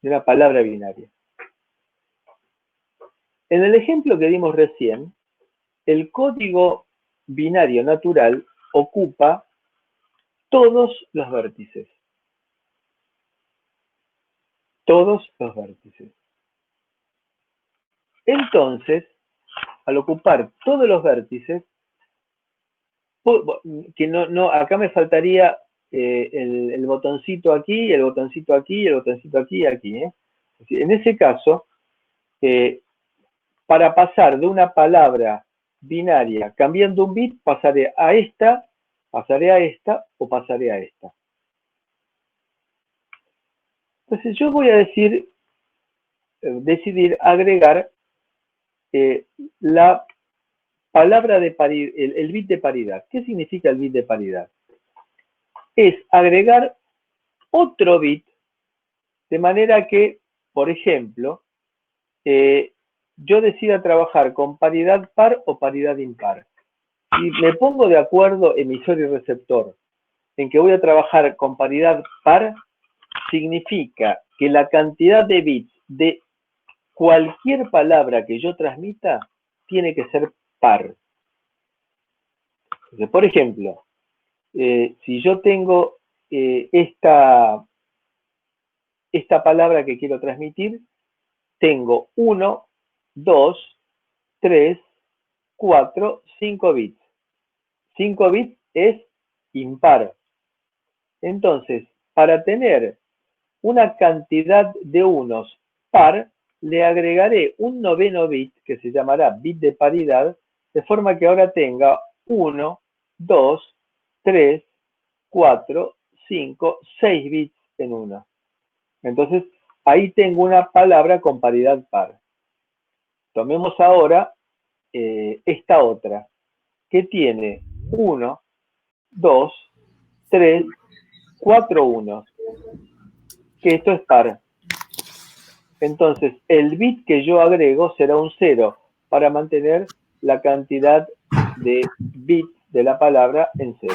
de una palabra binaria. En el ejemplo que dimos recién, el código binario natural ocupa todos los vértices. Todos los vértices. Entonces, al ocupar todos los vértices, que acá me faltaría el botoncito aquí, el botoncito aquí, el botoncito aquí y aquí. En ese caso, para pasar de una palabra binaria cambiando un bit, pasaré a esta o pasaré a esta. Entonces yo voy a decidir agregar la palabra de paridad, el bit de paridad. ¿Qué significa el bit de paridad? Es agregar otro bit de manera que, por ejemplo, yo decida trabajar con paridad par o paridad impar. Si me pongo de acuerdo emisor y receptor en que voy a trabajar con paridad par, significa que la cantidad de bits de cualquier palabra que yo transmita tiene que ser par. Entonces, por ejemplo, si yo tengo esta palabra que quiero transmitir, tengo 1, 2, 3, 4, 5 bits. 5 bits es impar. Entonces, para tener una cantidad de unos par, le agregaré un noveno bit que se llamará bit de paridad, de forma que ahora tenga 1, 2, 3, 4, 5, 6 bits en uno. Entonces, ahí tengo una palabra con paridad par. Tomemos ahora esta otra, que tiene 1, 2, 3, 4 unos, que esto es par. Entonces, el bit que yo agrego será un 0 para mantener la cantidad de bits de la palabra en 0.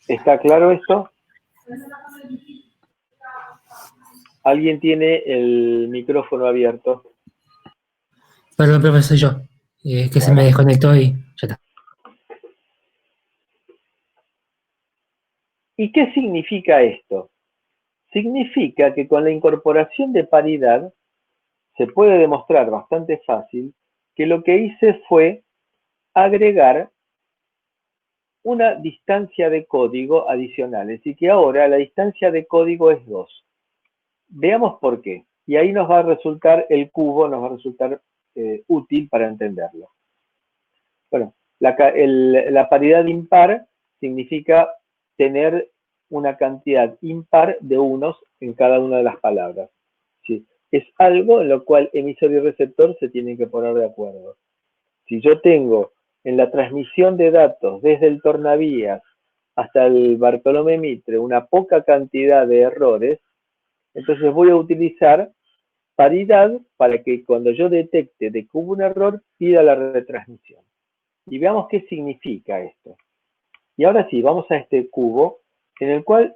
¿Está claro esto? ¿Alguien tiene el micrófono abierto? Perdón, profe, soy yo. Que se me desconectó y ya está. ¿Y qué significa esto? Significa que con la incorporación de paridad se puede demostrar bastante fácil que lo que hice fue agregar una distancia de código adicional, y que ahora la distancia de código es 2. Veamos por qué. Y ahí nos va a resultar el cubo, nos va a resultar útil para entenderlo. Bueno, la paridad impar significa tener una cantidad impar de unos en cada una de las palabras. ¿Sí? Es algo en lo cual emisor y receptor se tienen que poner de acuerdo. Si yo tengo en la transmisión de datos desde el tornavías hasta el Bartolomé Mitre una poca cantidad de errores, entonces voy a utilizar paridad para que cuando yo detecte de que hubo un error, pida la retransmisión. Y veamos qué significa esto. Y ahora sí, vamos a este cubo en el cual,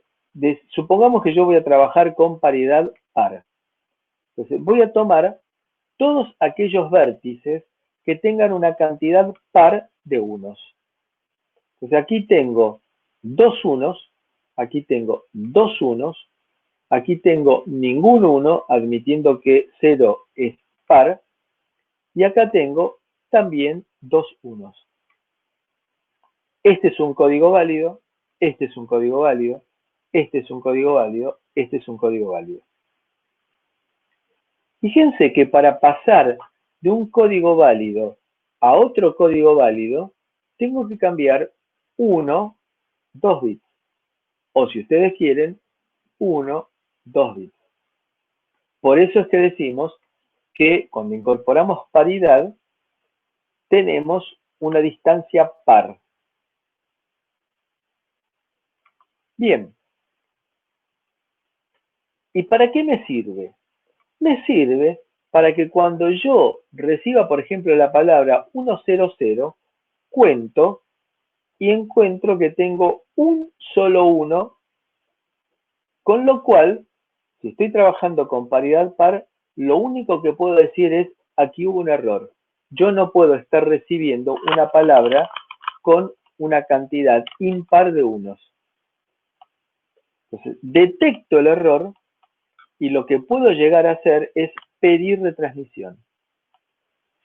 supongamos que yo voy a trabajar con paridad par. Entonces voy a tomar todos aquellos vértices que tengan una cantidad par de unos. Entonces aquí tengo 2 unos, aquí tengo 2 unos, aquí tengo ningún 1, admitiendo que 0 es par, y acá tengo también 2 unos. Este es un código válido, este es un código válido, este es un código válido, este es un código válido. Fíjense que para pasar de un código válido a otro código válido, tengo que cambiar 1, 2 bits. O si ustedes quieren, 1, 2 bits. Por eso es que decimos que cuando incorporamos paridad, tenemos una distancia par. Bien. ¿Y para qué me sirve? Me sirve para que cuando yo reciba, por ejemplo, la palabra 100, cuento y encuentro que tengo un solo 1, con lo cual, si estoy trabajando con paridad par, lo único que puedo decir es, aquí hubo un error. Yo no puedo estar recibiendo una palabra con una cantidad impar de unos. Entonces, detecto el error y lo que puedo llegar a hacer es pedir retransmisión.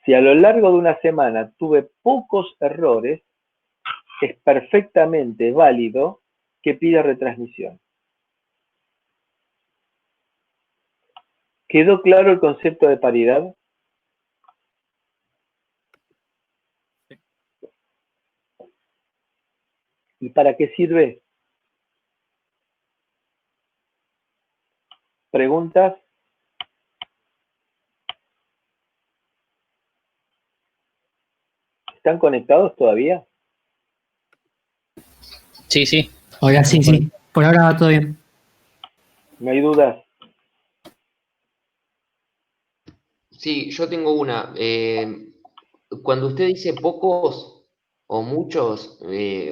Si a lo largo de una semana tuve pocos errores, es perfectamente válido que pida retransmisión. ¿Quedó claro el concepto de paridad? ¿Y para qué sirve? ¿Preguntas? ¿Están conectados todavía? Sí, sí. Ahora sí, sí. Por ahora va todo bien. ¿No hay dudas? Sí, yo tengo una. Cuando usted dice pocos o muchos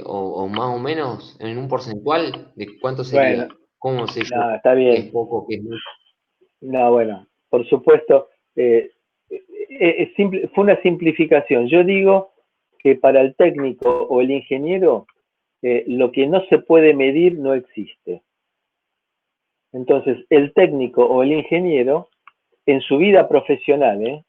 o más o menos en un porcentual, ¿de cuánto Bueno, sería? ¿Cómo sé yo no, está qué es bien. poco, qué es mucho? No, bueno, por supuesto, fue una simplificación. Yo digo que para el técnico o el ingeniero, lo que no se puede medir no existe. Entonces, el técnico o el ingeniero, en su vida profesional,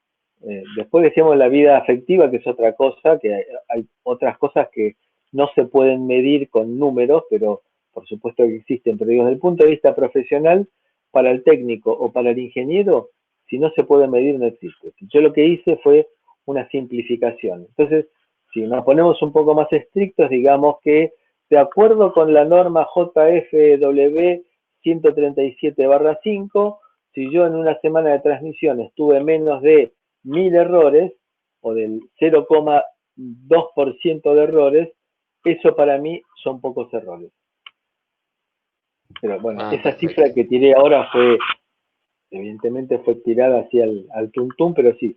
después decíamos la vida afectiva, que es otra cosa, que hay otras cosas que no se pueden medir con números, pero por supuesto que existen. Pero digo, desde el punto de vista profesional, para el técnico o para el ingeniero, si no se puede medir, no existe. Yo lo que hice fue una simplificación. Entonces, si nos ponemos un poco más estrictos, digamos que de acuerdo con la norma JFW 137/5, si yo en una semana de transmisiones tuve menos de 1000 errores o del 0,2% de errores, eso para mí son pocos errores. Pero bueno, esa Perfecto. cifra que tiré ahora fue, evidentemente fue tirada así al tuntún, pero sí,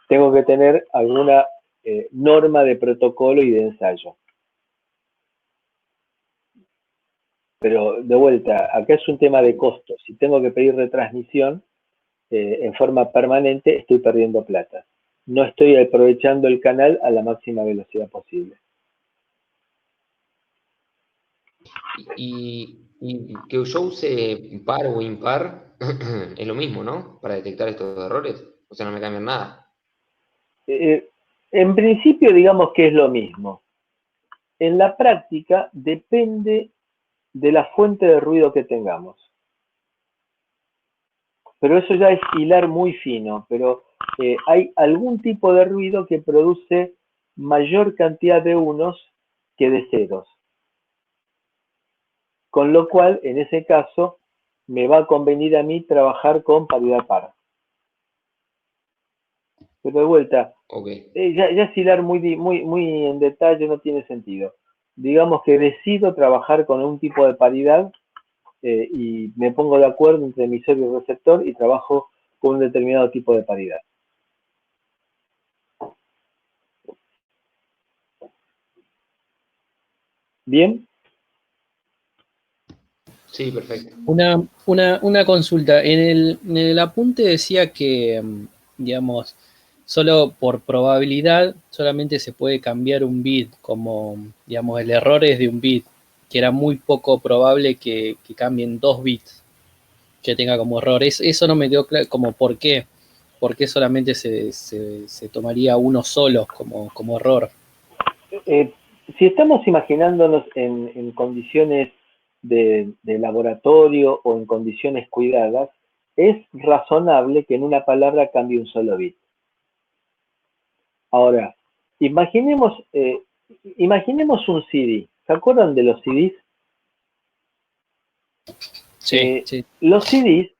tengo que tener alguna norma de protocolo y de ensayo. Pero de vuelta, acá es un tema de costo. Si tengo que pedir retransmisión en forma permanente, estoy perdiendo plata. No estoy aprovechando el canal a la máxima velocidad posible. Y que yo use par o impar es lo mismo, ¿no? Para detectar estos errores. O sea, no me cambian nada. En principio, digamos que es lo mismo. En la práctica, depende de la fuente de ruido que tengamos. Pero eso ya es hilar muy fino, pero hay algún tipo de ruido que produce mayor cantidad de unos que de ceros. Con lo cual, en ese caso, me va a convenir a mí trabajar con paridad par. Pero de vuelta, Ok. ya es hilar muy en detalle, no tiene sentido. Digamos que decido trabajar con un tipo de paridad y me pongo de acuerdo entre emisor y receptor y trabajo con un determinado tipo de paridad. ¿Bien? Sí, perfecto. Una consulta. En el apunte decía que, digamos, solo por probabilidad solamente se puede cambiar un bit, como, digamos, el error es de un bit, que era muy poco probable que cambien 2 bits, que tenga como error. Eso no me quedó claro, como por qué. ¿Por qué solamente se tomaría uno solo como error? Si estamos imaginándonos en condiciones de laboratorio o en condiciones cuidadas, es razonable que en una palabra cambie un solo bit. Ahora, imaginemos un CD. ¿Se acuerdan de los CDs? Sí, sí. Los CDs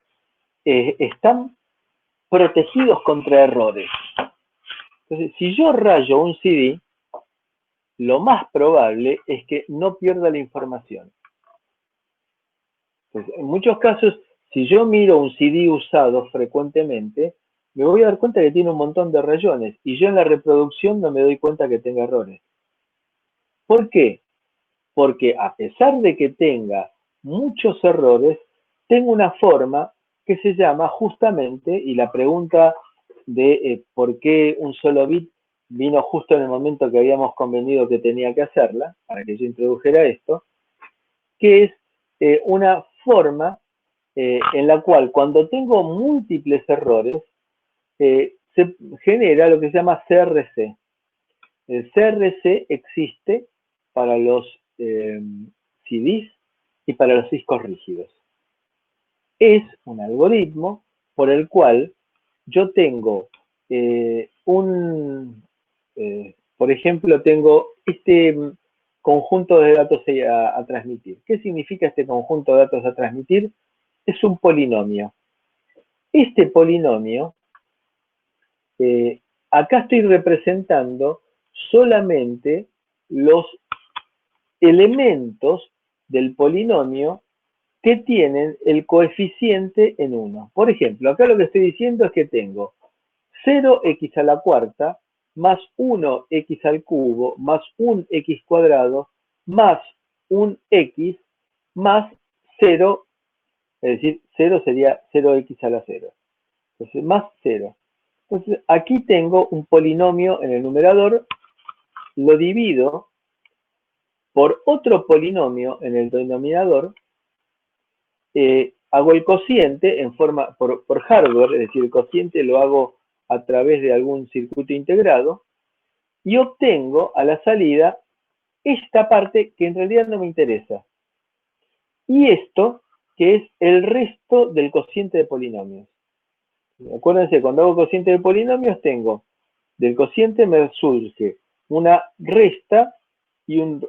están protegidos contra errores. Entonces, si yo rayo un CD, lo más probable es que no pierda la información. Entonces, en muchos casos, si yo miro un CD usado frecuentemente, me voy a dar cuenta que tiene un montón de rayones y yo en la reproducción no me doy cuenta que tenga errores. ¿Por qué? Porque a pesar de que tenga muchos errores, tengo una forma que se llama justamente, y la pregunta de por qué un solo bit vino justo en el momento que habíamos convenido que tenía que hacerla, para que yo introdujera esto, que es una forma en la cual cuando tengo múltiples errores, se genera lo que se llama CRC. El CRC existe para los CDs y para los discos rígidos. Es un algoritmo por el cual yo tengo por ejemplo, tengo este conjunto de datos a transmitir. ¿Qué significa este conjunto de datos a transmitir? Es un polinomio. Este polinomio, acá estoy representando solamente los elementos del polinomio que tienen el coeficiente en 1. Por ejemplo, acá lo que estoy diciendo es que tengo 0x a la cuarta más 1x al cubo más un x cuadrado más un x más 0, es decir, 0 sería 0x a la 0. Entonces, más 0. Entonces, aquí tengo un polinomio en el numerador, lo divido por otro polinomio en el denominador, hago el cociente en forma por hardware, es decir, el cociente lo hago a través de algún circuito integrado y obtengo a la salida esta parte que en realidad no me interesa. Y esto, que es el resto del cociente de polinomios. Acuérdense, cuando hago cociente de polinomios tengo, del cociente me surge una resta y un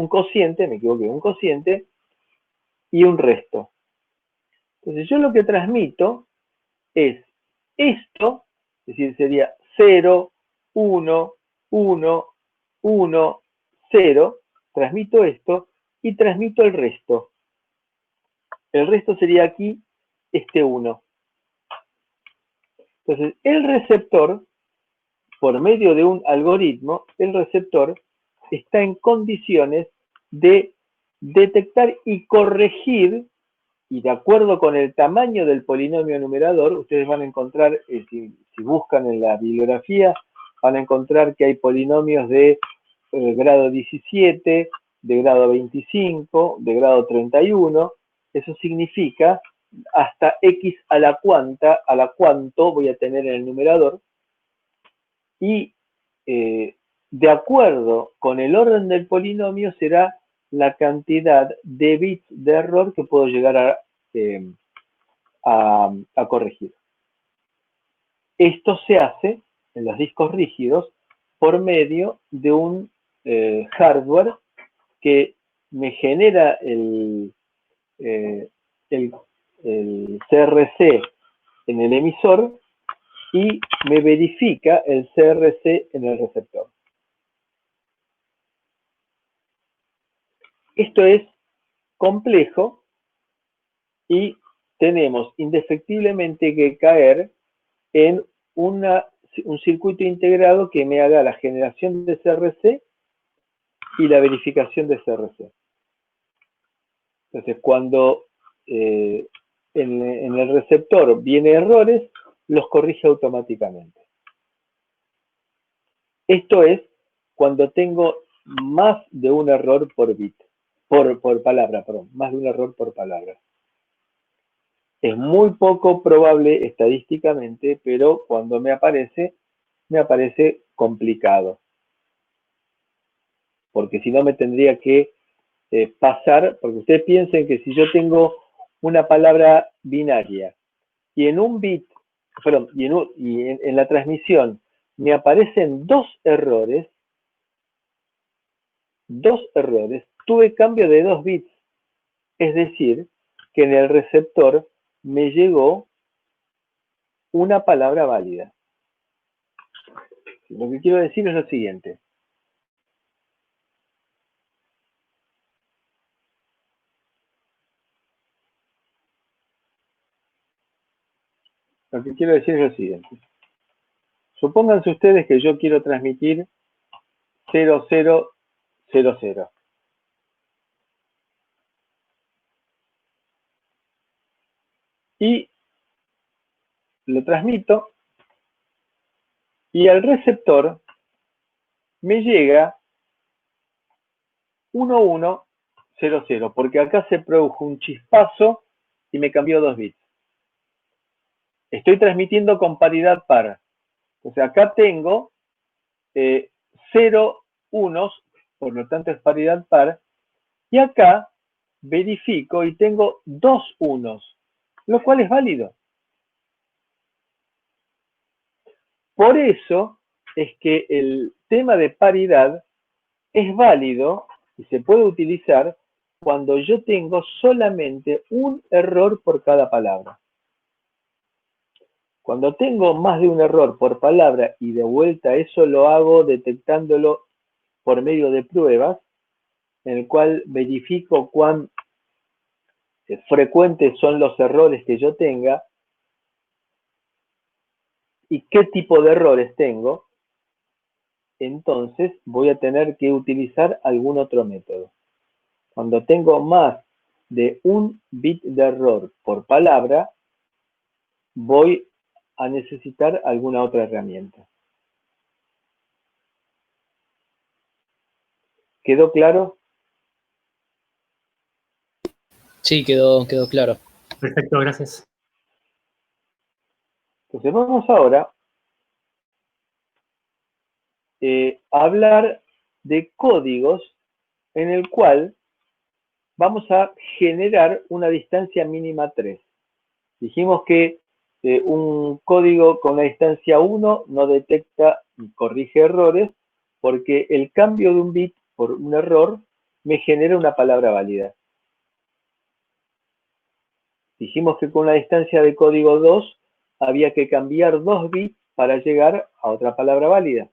cociente, me equivoqué, un cociente y un resto. Entonces yo lo que transmito es esto, es decir, sería 0, 1, 1, 1, 0, transmito esto y transmito el resto. El resto sería aquí este 1. Entonces, el receptor, por medio de un algoritmo, el receptor está en condiciones de detectar y corregir, y de acuerdo con el tamaño del polinomio numerador, ustedes van a encontrar, si buscan en la bibliografía, van a encontrar que hay polinomios de grado 17, de grado 25, de grado 31. Eso significa hasta x a la cuanto voy a tener en el numerador. Y de acuerdo con el orden del polinomio será la cantidad de bits de error que puedo llegar a corregir. Esto se hace en los discos rígidos por medio de un hardware que me genera el CRC en el emisor y me verifica el CRC en el receptor. Esto es complejo y tenemos indefectiblemente que caer en un circuito integrado que me haga la generación de CRC y la verificación de CRC. Entonces, cuando en el receptor viene errores, los corrige automáticamente. Esto es cuando tengo más de un error por bit, por palabra, perdón, más de un error por palabra. Es muy poco probable estadísticamente, pero cuando me aparece complicado. Porque si no me tendría que pasar, porque ustedes piensen que si yo tengo una palabra binaria y en un bit, perdón, y en la transmisión me aparecen dos errores, tuve cambio de 2 bits. Es decir, que en el receptor me llegó una palabra válida. Lo que quiero decir es lo siguiente. Supónganse ustedes que yo quiero transmitir 0000. Y lo transmito y al receptor me llega 1100, porque acá se produjo un chispazo y me cambió 2 bits. Estoy transmitiendo con paridad par. O sea, acá tengo 0 unos, por lo tanto es paridad par, y acá verifico y tengo 2 unos, lo cual es válido. Por eso es que el tema de paridad es válido y se puede utilizar cuando yo tengo solamente un error por cada palabra. Cuando tengo más de un error por palabra, y de vuelta eso lo hago detectándolo por medio de pruebas, en el cual verifico cuán frecuentes son los errores que yo tenga y qué tipo de errores tengo, entonces voy a tener que utilizar algún otro método. Cuando tengo más de un bit de error por palabra, voy a necesitar alguna otra herramienta. ¿Quedó claro? Sí, quedó claro. Perfecto, gracias. Entonces vamos ahora a hablar de códigos en el cual vamos a generar una distancia mínima 3. Dijimos que un código con la distancia 1 no detecta y corrige errores porque el cambio de un bit por un error me genera una palabra válida. Dijimos que con la distancia de código 2 había que cambiar 2 bits para llegar a otra palabra válida.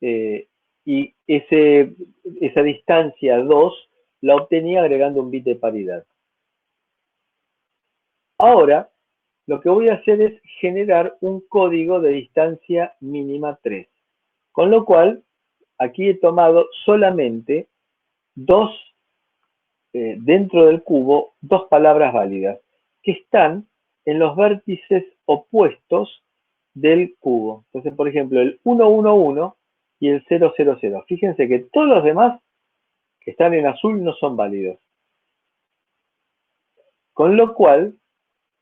Y esa distancia 2 la obtenía agregando un bit de paridad. Ahora, lo que voy a hacer es generar un código de distancia mínima 3. Con lo cual, aquí he tomado solamente dentro del cubo, 2 palabras válidas, que están en los vértices opuestos del cubo. Entonces, por ejemplo, el 111 y el 000. Fíjense que todos los demás que están en azul no son válidos. Con lo cual,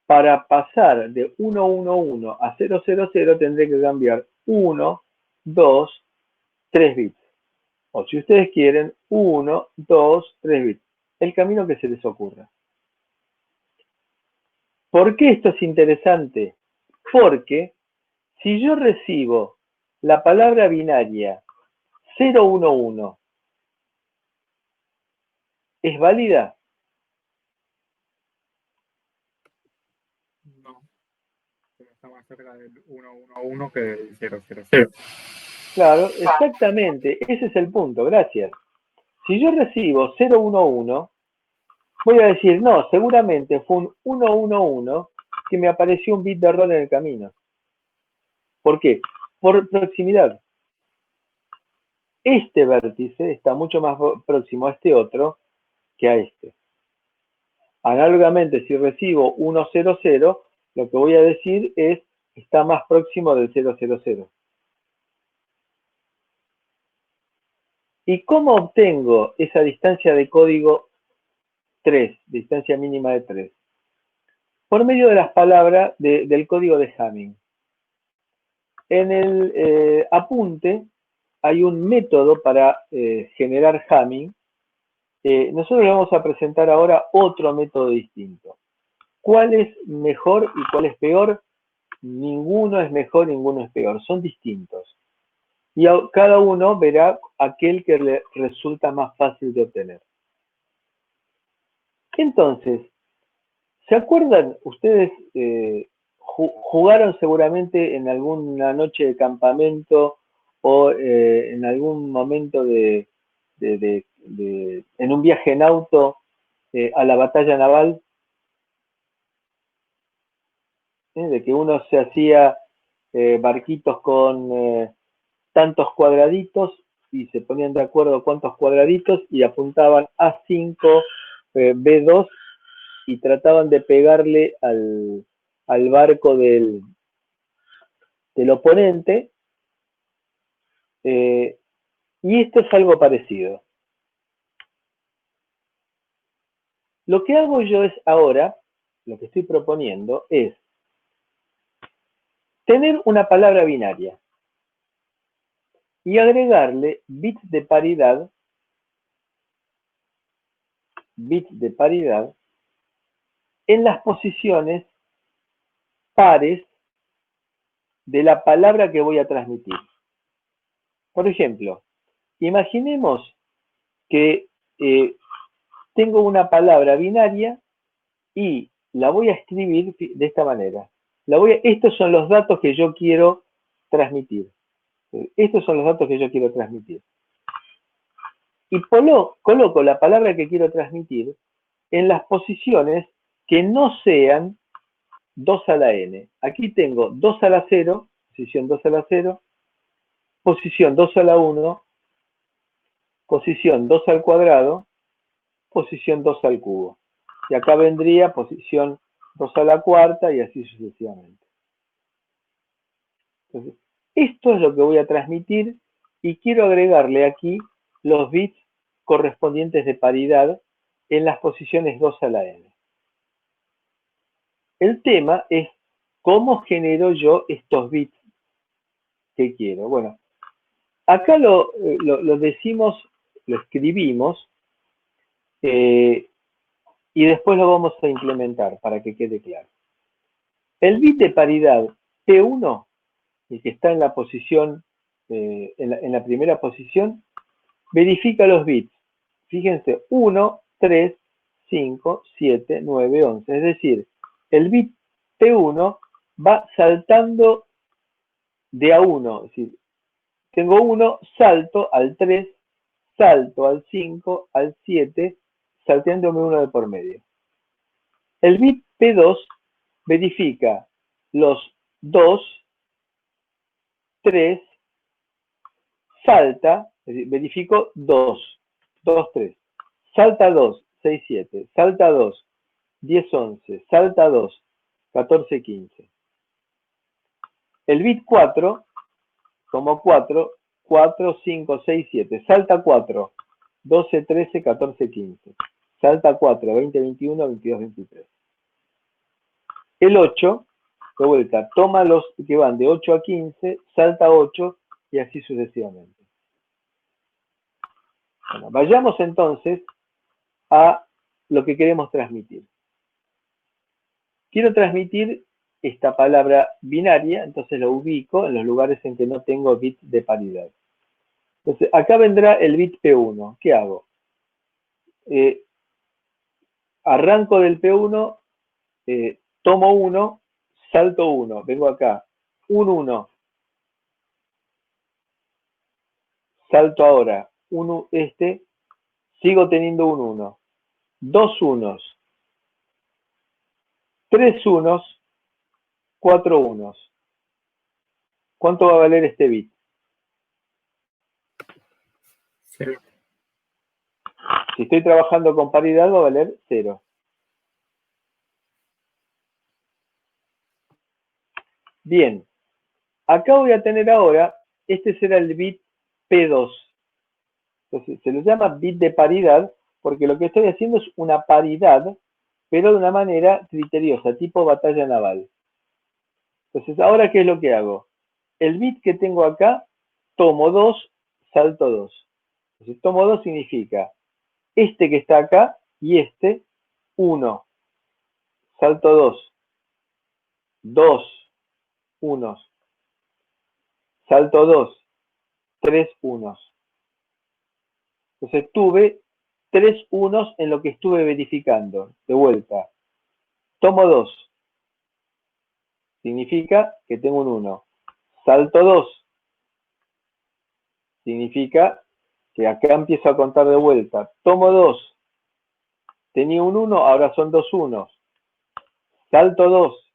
para pasar de 111 a 000 tendré que cambiar 1, 2, 3 bits. O si ustedes quieren, 1, 2, 3 bits. El camino que se les ocurra. ¿Por qué esto es interesante? Porque si yo recibo la palabra binaria 011, ¿es válida? No, pero está más cerca del 111 que del 000. Claro, exactamente. Ese es el punto. Gracias. Si yo recibo 011, voy a decir, no, seguramente fue un 111 que me apareció un bit de error en el camino. ¿Por qué? Por proximidad. Este vértice está mucho más próximo a este otro que a este. Análogamente, si recibo 100, lo que voy a decir es está más próximo del 000. ¿Y cómo obtengo esa distancia de código 3, distancia mínima de 3? Por medio de las palabras del código de Hamming. En el apunte hay un método para generar Hamming. Nosotros le vamos a presentar ahora otro método distinto. ¿Cuál es mejor y cuál es peor? Ninguno es mejor, ninguno es peor. Son distintos. Y cada uno verá aquel que le resulta más fácil de obtener. Entonces, ¿se acuerdan? Ustedes jugaron seguramente en alguna noche de campamento o en algún momento en un viaje en auto a la batalla naval, de que uno se hacía barquitos con tantos cuadraditos y se ponían de acuerdo cuántos cuadraditos y apuntaban A5, B2 y trataban de pegarle al barco del oponente. Y esto es algo parecido. Lo que hago yo es ahora, lo que estoy proponiendo es tener una palabra binaria y agregarle bits de paridad bits de paridad en las posiciones pares de la palabra que voy a transmitir. Por ejemplo, imaginemos que tengo una palabra binaria y la voy a escribir de esta manera. Estos son los datos que yo quiero transmitir. Estos son los datos que yo quiero transmitir. Y coloco la palabra que quiero transmitir en las posiciones que no sean 2 a la n. Aquí tengo 2 a la 0, posición 2 a la 0, posición 2 a la 1, posición 2 al cuadrado, posición 2 al cubo. Y acá vendría posición 2 a la cuarta y así sucesivamente. Entonces, esto es lo que voy a transmitir y quiero agregarle aquí los bits correspondientes de paridad en las posiciones 2 a la n. El tema es cómo genero yo estos bits que quiero. Bueno, acá lo decimos, lo escribimos y después lo vamos a implementar para que quede claro. El bit de paridad P1, el que está en la posición, en la primera posición, verifica los bits. Fíjense, 1, 3, 5, 7, 9, 11. Es decir, el bit P1 va saltando de a 1. Es decir, tengo 1, salto al 3, salto al 5, al 7, salteándome uno de por medio. El bit P2 verifica los 2, 3, salta, es decir, verifico 2, 2, 3, salta 2, 6, 7, salta 2, 10, 11, salta 2, 14, 15. El bit 4, como 4, 4, 5, 6, 7, salta 4, 12, 13, 14, 15, salta 4, 20, 21, 22, 23. El 8, de vuelta, toma los que van de 8 a 15, salta 8 y así sucesivamente. Bueno, vayamos entonces a lo que queremos transmitir. Quiero transmitir esta palabra binaria, entonces lo ubico en los lugares en que no tengo bit de paridad. Entonces, acá vendrá el bit P1. ¿Qué hago? Arranco del P1, tomo 1, salto 1, vengo acá, un 1, salto ahora, sigo teniendo un 1, 2 unos, 3 unos, 4 unos. ¿Cuánto va a valer este bit? 0. Si estoy trabajando con paridad va a valer 0. Bien, acá voy a tener ahora, este será el bit P2. Entonces, se lo llama bit de paridad porque lo que estoy haciendo es una paridad, pero de una manera criteriosa, tipo batalla naval. Entonces, ¿ahora qué es lo que hago? El bit que tengo acá, tomo 2, salto 2. Entonces, tomo 2 significa este que está acá y este, 1. Salto 2. 2 unos. Salto 2. 3 unos. Entonces tuve 3 unos en lo que estuve verificando. De vuelta. Tomo 2. Significa que tengo un 1. Salto 2. Significa que acá empiezo a contar de vuelta. Tomo 2. Tenía un 1, ahora son 2 unos. Salto 2.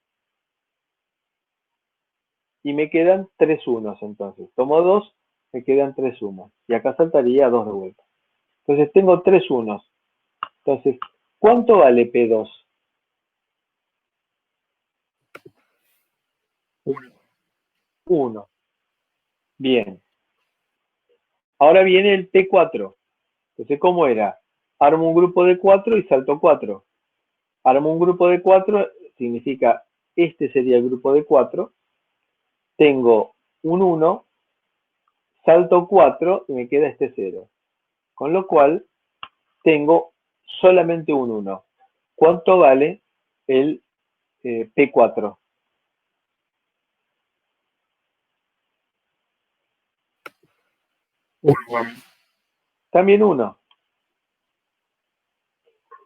Y me quedan 3 unos entonces. Tomo 2, me quedan 3 unos. Y acá saltaría 2 de vuelta. Entonces tengo 3 unos. Entonces, ¿cuánto vale P2? 1. 1. Bien. Ahora viene el P4. Entonces, ¿cómo era? Armo un grupo de 4 y salto 4. Armo un grupo de 4, significa este sería el grupo de 4. Tengo un 1, salto 4 y me queda este 0. Con lo cual, tengo solamente un 1. ¿Cuánto vale el P4? También 1.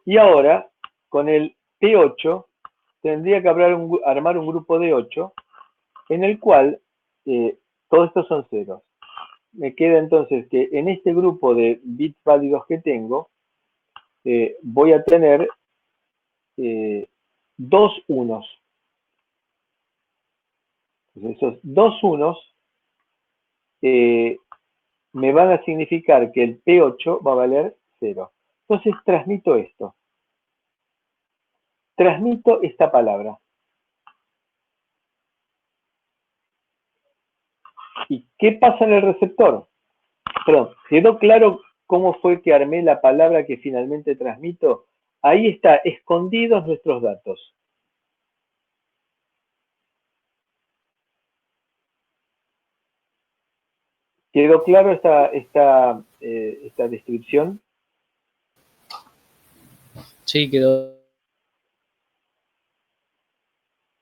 Y ahora, con el P8, tendría que armar un grupo de 8 en el cual todos estos son ceros. Me queda entonces que en este grupo de bits válidos que tengo, voy a tener 2 unos. Entonces, esos 2 unos me van a significar que el P8 va a valer 0. Entonces transmito esto. Transmito esta palabra. ¿Y qué pasa en el receptor? Perdón, ¿quedó claro cómo fue que armé la palabra que finalmente transmito? Ahí está, escondidos nuestros datos. ¿Quedó claro esta descripción? Sí, quedó.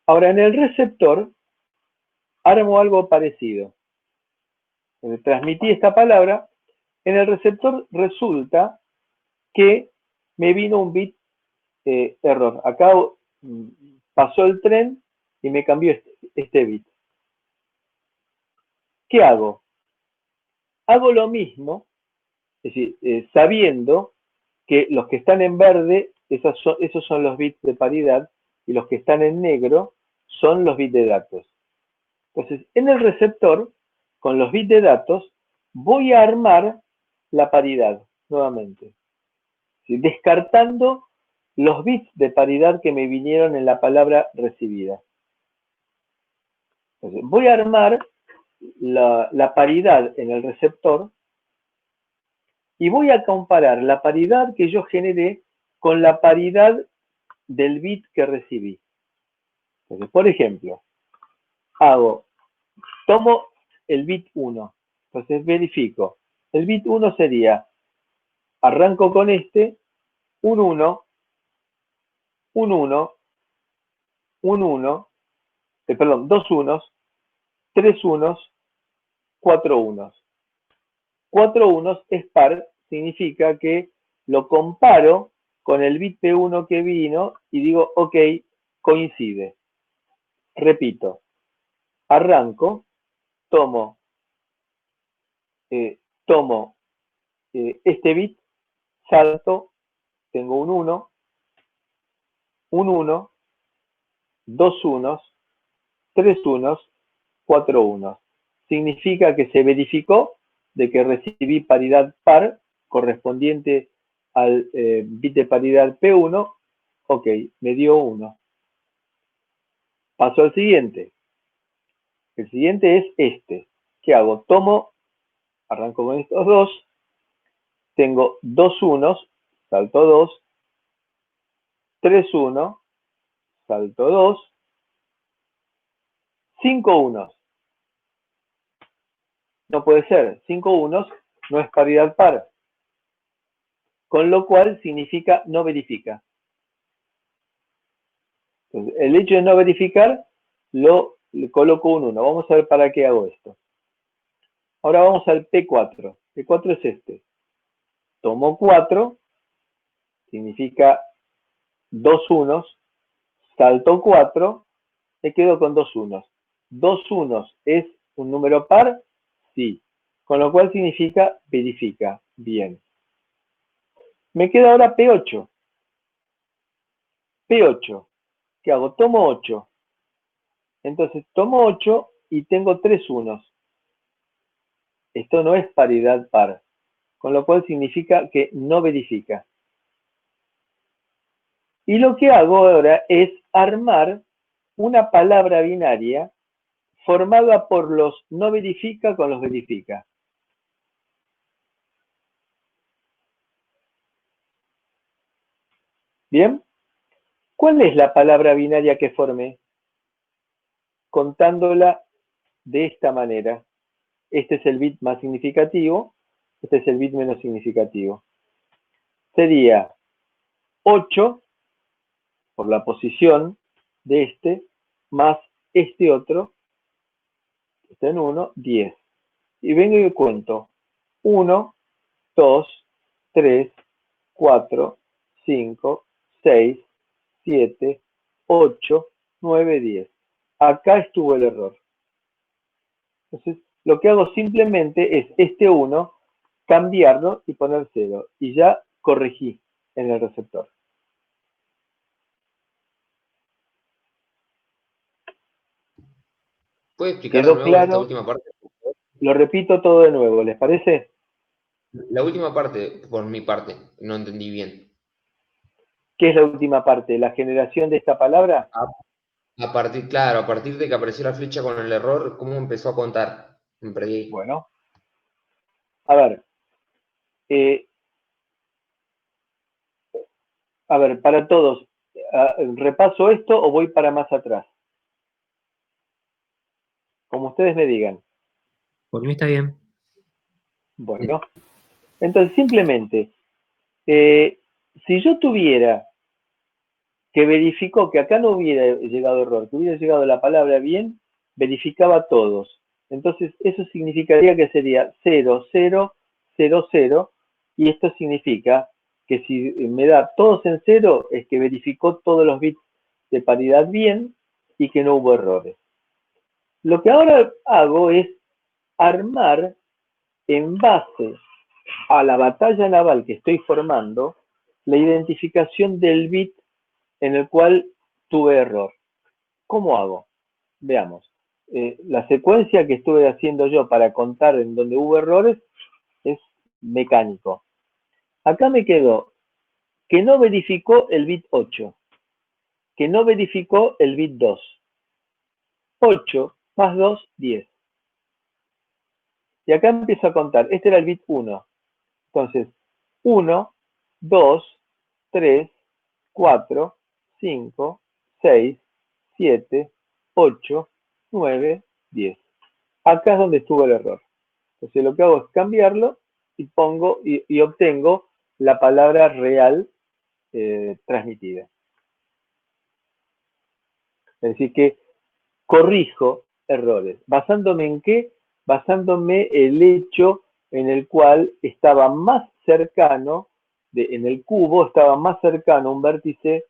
Ahora, en el receptor, armo algo parecido. Transmití esta palabra. En el receptor resulta que me vino un bit error. Acá pasó el tren y me cambió este bit. ¿Qué hago? Hago lo mismo, es decir, sabiendo que los que están en verde, esos son los bits de paridad, y los que están en negro son los bits de datos. Entonces, en el receptor, con los bits de datos, voy a armar la paridad nuevamente, ¿sí? Descartando los bits de paridad que me vinieron en la palabra recibida. Entonces, voy a armar la paridad en el receptor y voy a comparar la paridad que yo generé con la paridad del bit que recibí. Entonces, por ejemplo, tomo el bit 1, entonces verifico. El bit 1 sería, arranco con un 1, un 1, un 1, perdón, 2 unos, 3 unos, 4 unos. 4 unos es par, significa que lo comparo con el bit P1 que vino y digo, ok, coincide. Repito, arranco, tomo este bit, salto, tengo un 1, un 1, 2 unos, 3 unos, 4 unos. Significa que se verificó de que recibí paridad par correspondiente al bit de paridad P1. Ok, me dio 1. Paso al siguiente. El siguiente es este. ¿Qué hago? Arranco con estos dos. Tengo 2 unos, salto 2. 3 1, salto 2. 5 unos. No puede ser. 5 unos no es paridad par. Con lo cual significa no verifica. Entonces, el hecho de no verificar le coloco un 1. Vamos a ver para qué hago esto. Ahora vamos al P4. P4 es este. Tomo 4, significa 2 unos, salto 4, me quedo con 2 unos. 2 unos es un número par, sí. Con lo cual significa verifica. Bien. Me queda ahora P8. P8. ¿Qué hago? Tomo 8. Entonces tomo 8 y tengo 3 unos. Esto no es paridad par, con lo cual significa que no verifica. Y lo que hago ahora es armar una palabra binaria formada por los no verifica con los verifica. ¿Bien? ¿Cuál es la palabra binaria que formé? Contándola de esta manera. Este es el bit más significativo, este es el bit menos significativo. Sería 8 por la posición de este, más este otro, que está en 1, 10. Y vengo y cuento 1, 2, 3, 4, 5, 6, 7, 8, 9, 10. Acá estuvo el error. Entonces, lo que hago simplemente es este 1, cambiarlo y poner 0. Y ya corregí en el receptor. ¿Puede explicar de ¿Quedó nuevo esta claro? última parte? Lo repito todo de nuevo, ¿les parece? La última parte, por mi parte, no entendí bien. ¿Qué es la última parte? ¿La generación de esta palabra? Claro, a partir de que apareció la flecha con el error, ¿cómo empezó a contar? Me perdí. Bueno, a ver. Para todos, ¿repaso esto o voy para más atrás? Como ustedes me digan. Por mí está bien. Bueno, entonces simplemente, si yo tuviera que verificó que acá no hubiera llegado error, que hubiera llegado la palabra bien, verificaba todos. Entonces eso significaría que sería 0, 0, 0, 0, y esto significa que si me da todos en 0, es que verificó todos los bits de paridad bien y que no hubo errores. Lo que ahora hago es armar en base a la batalla naval que estoy formando, la identificación del bit en el cual tuve error. ¿Cómo hago? Veamos. La secuencia que estuve haciendo yo para contar en donde hubo errores es mecánico. Acá me quedó que no verificó el bit 8, que no verificó el bit 2. 8 más 2, 10. Y acá empiezo a contar. Este era el bit 1. Entonces, 1, 2, 3, 4, 5, 6, 7, 8, 9, 10. Acá es donde estuvo el error. Entonces lo que hago es cambiarlo y pongo y obtengo la palabra real transmitida. Es decir, que corrijo errores. ¿Basándome en qué? Basándome el hecho en el cual estaba más cercano, en el cubo estaba más cercano un vértice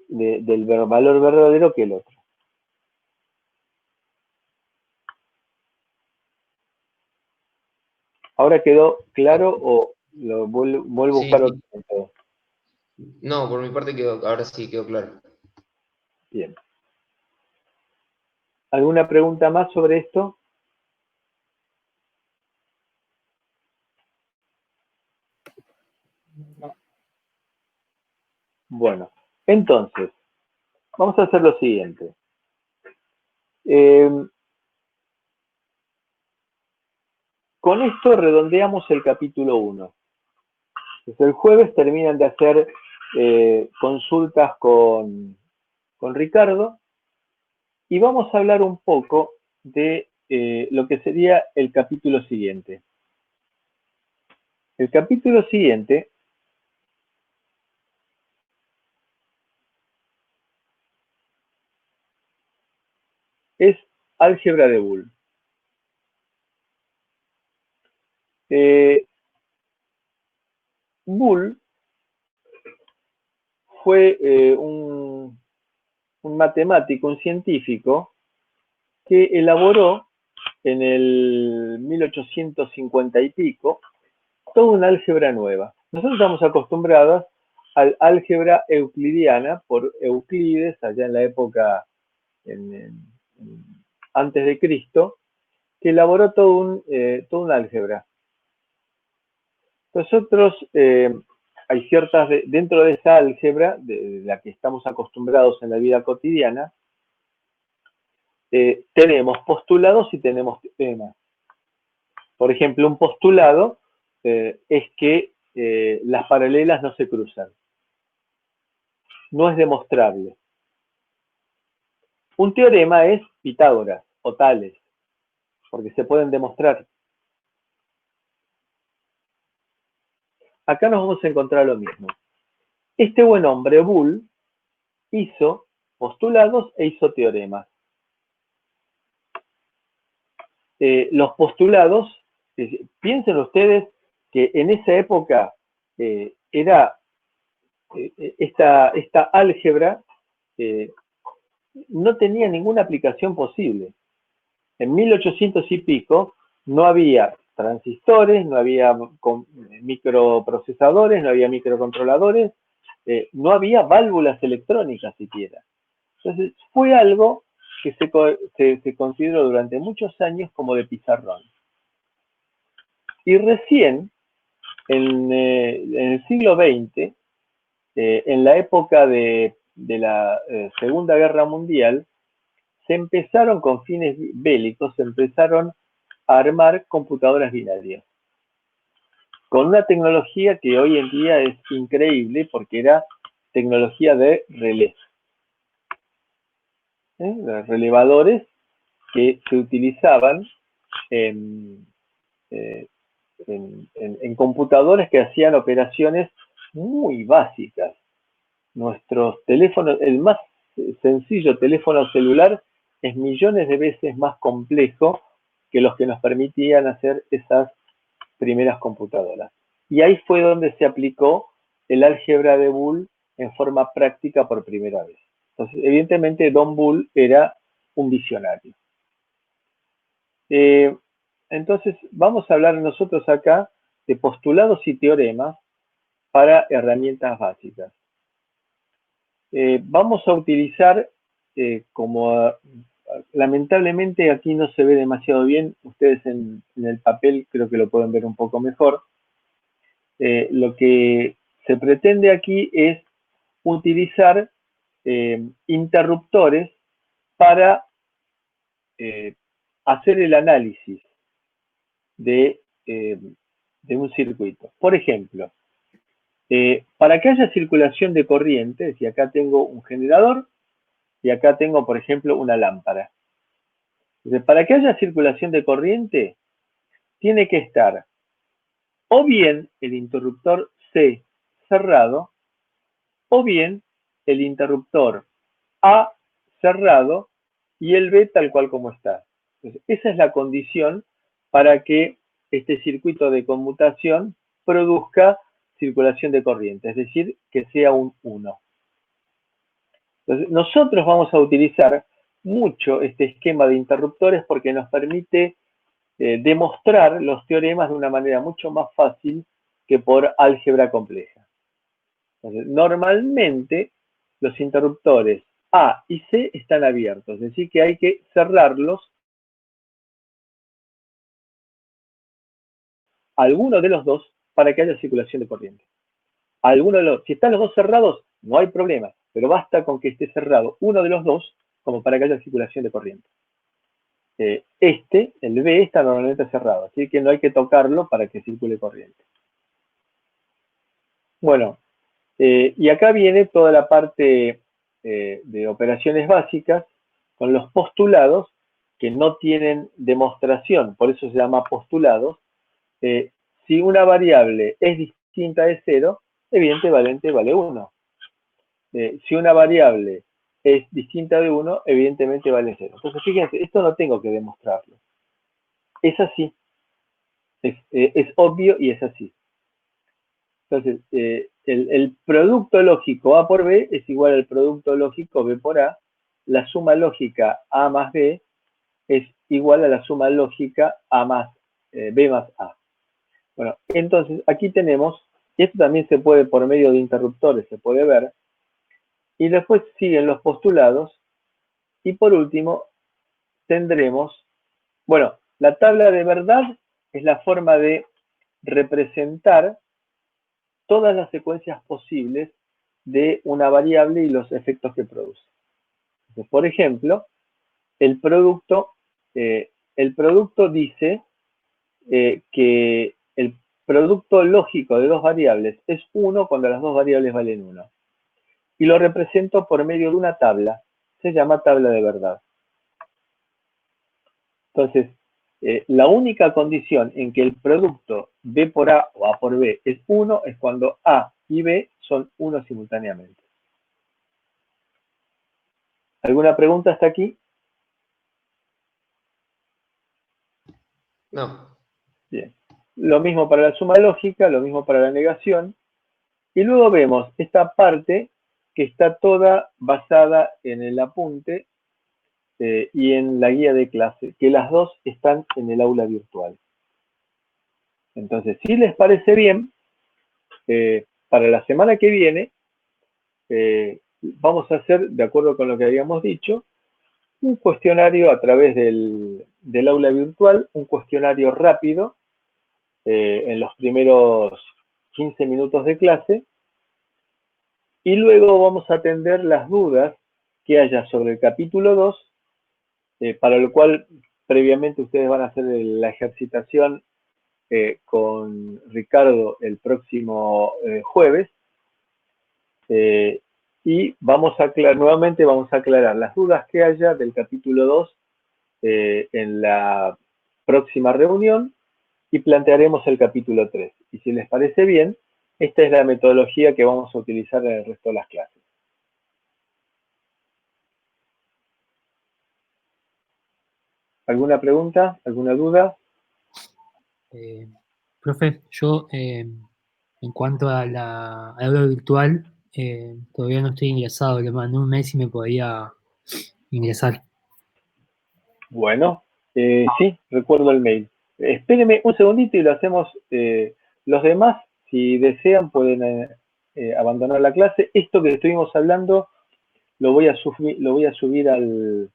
del valor verdadero que el otro. ¿Ahora quedó claro o lo vuelvo a Sí, buscar sí. otro método? No, por mi parte ahora sí quedó claro. Bien. ¿Alguna pregunta más sobre esto? Bueno, entonces, vamos a hacer lo siguiente. Con esto redondeamos el capítulo 1. Desde el jueves terminan de hacer consultas con Ricardo y vamos a hablar un poco de lo que sería el capítulo siguiente. El capítulo siguiente es álgebra de Boole. Boole fue un matemático, un científico, que elaboró en el 1850 y pico toda una álgebra nueva. Nosotros estamos acostumbrados al álgebra euclidiana por Euclides, allá en la época antes de Cristo, que elaboró toda un álgebra. Nosotros, hay ciertas, dentro de esa álgebra, de la que estamos acostumbrados en la vida cotidiana, tenemos postulados y tenemos teoremas. Por ejemplo, un postulado es que las paralelas no se cruzan. No es demostrable. Un teorema es Pitágoras o Tales, porque se pueden demostrar. Acá nos vamos a encontrar lo mismo. Este buen hombre, Boole, hizo postulados e hizo teoremas. Los postulados, piensen ustedes que en esa época era esta álgebra no tenía ninguna aplicación posible. En 1800 y pico no había transistores, no había microprocesadores, no había microcontroladores, no había válvulas electrónicas siquiera. Entonces fue algo que se consideró durante muchos años como de pizarrón. Y recién, en el siglo XX, en la época de la Segunda Guerra Mundial, se empezaron con fines bélicos, se empezaron a armar computadoras binarias, con una tecnología que hoy en día es increíble porque era tecnología de relé. Los relevadores que se utilizaban en computadores que hacían operaciones muy básicas. Nuestros teléfonos, el más sencillo teléfono celular es millones de veces más complejo que los que nos permitían hacer esas primeras computadoras. Y ahí fue donde se aplicó el álgebra de Boole en forma práctica por primera vez. Entonces, evidentemente, Don Boole era un visionario. Entonces, vamos a hablar nosotros acá de postulados y teoremas para herramientas básicas. Vamos a utilizar, como lamentablemente aquí no se ve demasiado bien, ustedes en el papel creo que lo pueden ver un poco mejor. Lo que se pretende aquí es utilizar interruptores para hacer el análisis de un circuito. Por ejemplo, para que haya circulación de corriente, si acá tengo un generador y acá tengo, por ejemplo, una lámpara. Entonces, para que haya circulación de corriente, tiene que estar o bien el interruptor C cerrado, o bien el interruptor A cerrado y el B tal cual como está. Entonces, esa es la condición para que este circuito de conmutación produzca circulación de corriente, es decir, que sea un 1. Entonces, nosotros vamos a utilizar mucho este esquema de interruptores porque nos permite demostrar los teoremas de una manera mucho más fácil que por álgebra compleja. Entonces, normalmente los interruptores A y C están abiertos, es decir, que hay que cerrarlos alguno de los dos para que haya circulación de corriente. Si están los dos cerrados, no hay problema, pero basta con que esté cerrado uno de los dos como para que haya circulación de corriente. El B, está normalmente cerrado, así que no hay que tocarlo para que circule corriente. Bueno, y acá viene toda la parte de operaciones básicas con los postulados que no tienen demostración, por eso se llama postulados. Si una variable es distinta de 0, evidentemente vale 1. Si una variable es distinta de 1, evidentemente vale 0. Entonces, fíjense, esto no tengo que demostrarlo. Es así. Es obvio y es así. Entonces, el producto lógico A por B es igual al producto lógico B por A. La suma lógica A más B es igual a la suma lógica B más A. Bueno, entonces aquí tenemos, y esto también se puede por medio de interruptores, se puede ver, y después siguen los postulados, y por último tendremos, bueno, la tabla de verdad es la forma de representar todas las secuencias posibles de una variable y los efectos que produce. Entonces, por ejemplo, el producto dice que el producto lógico de dos variables es 1 cuando las dos variables valen 1. Y lo represento por medio de una tabla. Se llama tabla de verdad. Entonces, La única condición en que el producto B por A o A por B es 1 es cuando A y B son 1 simultáneamente. ¿Alguna pregunta hasta aquí? No. Bien. Lo mismo para la suma lógica, lo mismo para la negación. Y luego vemos esta parte que está toda basada en el apunte y en la guía de clase, que las dos están en el aula virtual. Entonces, si les parece bien, para la semana que viene, vamos a hacer, de acuerdo con lo que habíamos dicho, un cuestionario a través del aula virtual, un cuestionario rápido, en los primeros 15 minutos de clase, y luego vamos a atender las dudas que haya sobre el capítulo 2, para lo cual previamente ustedes van a hacer la ejercitación con Ricardo el próximo jueves, y nuevamente vamos a aclarar las dudas que haya del capítulo 2 en la próxima reunión y plantearemos el capítulo 3. Y si les parece bien, esta es la metodología que vamos a utilizar en el resto de las clases. ¿Alguna pregunta? ¿Alguna duda? Profe, yo en cuanto a la aula virtual, todavía no estoy ingresado, le mandé un mail si me podía ingresar. Bueno, sí, recuerdo el mail. Espérenme un segundito y lo hacemos. Los demás, si desean, pueden abandonar la clase. Esto que estuvimos hablando lo voy a subir al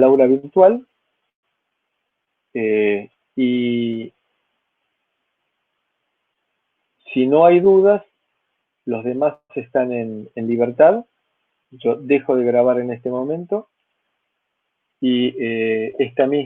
aula virtual, y si no hay dudas, los demás están en libertad. Yo dejo de grabar en este momento y esta misma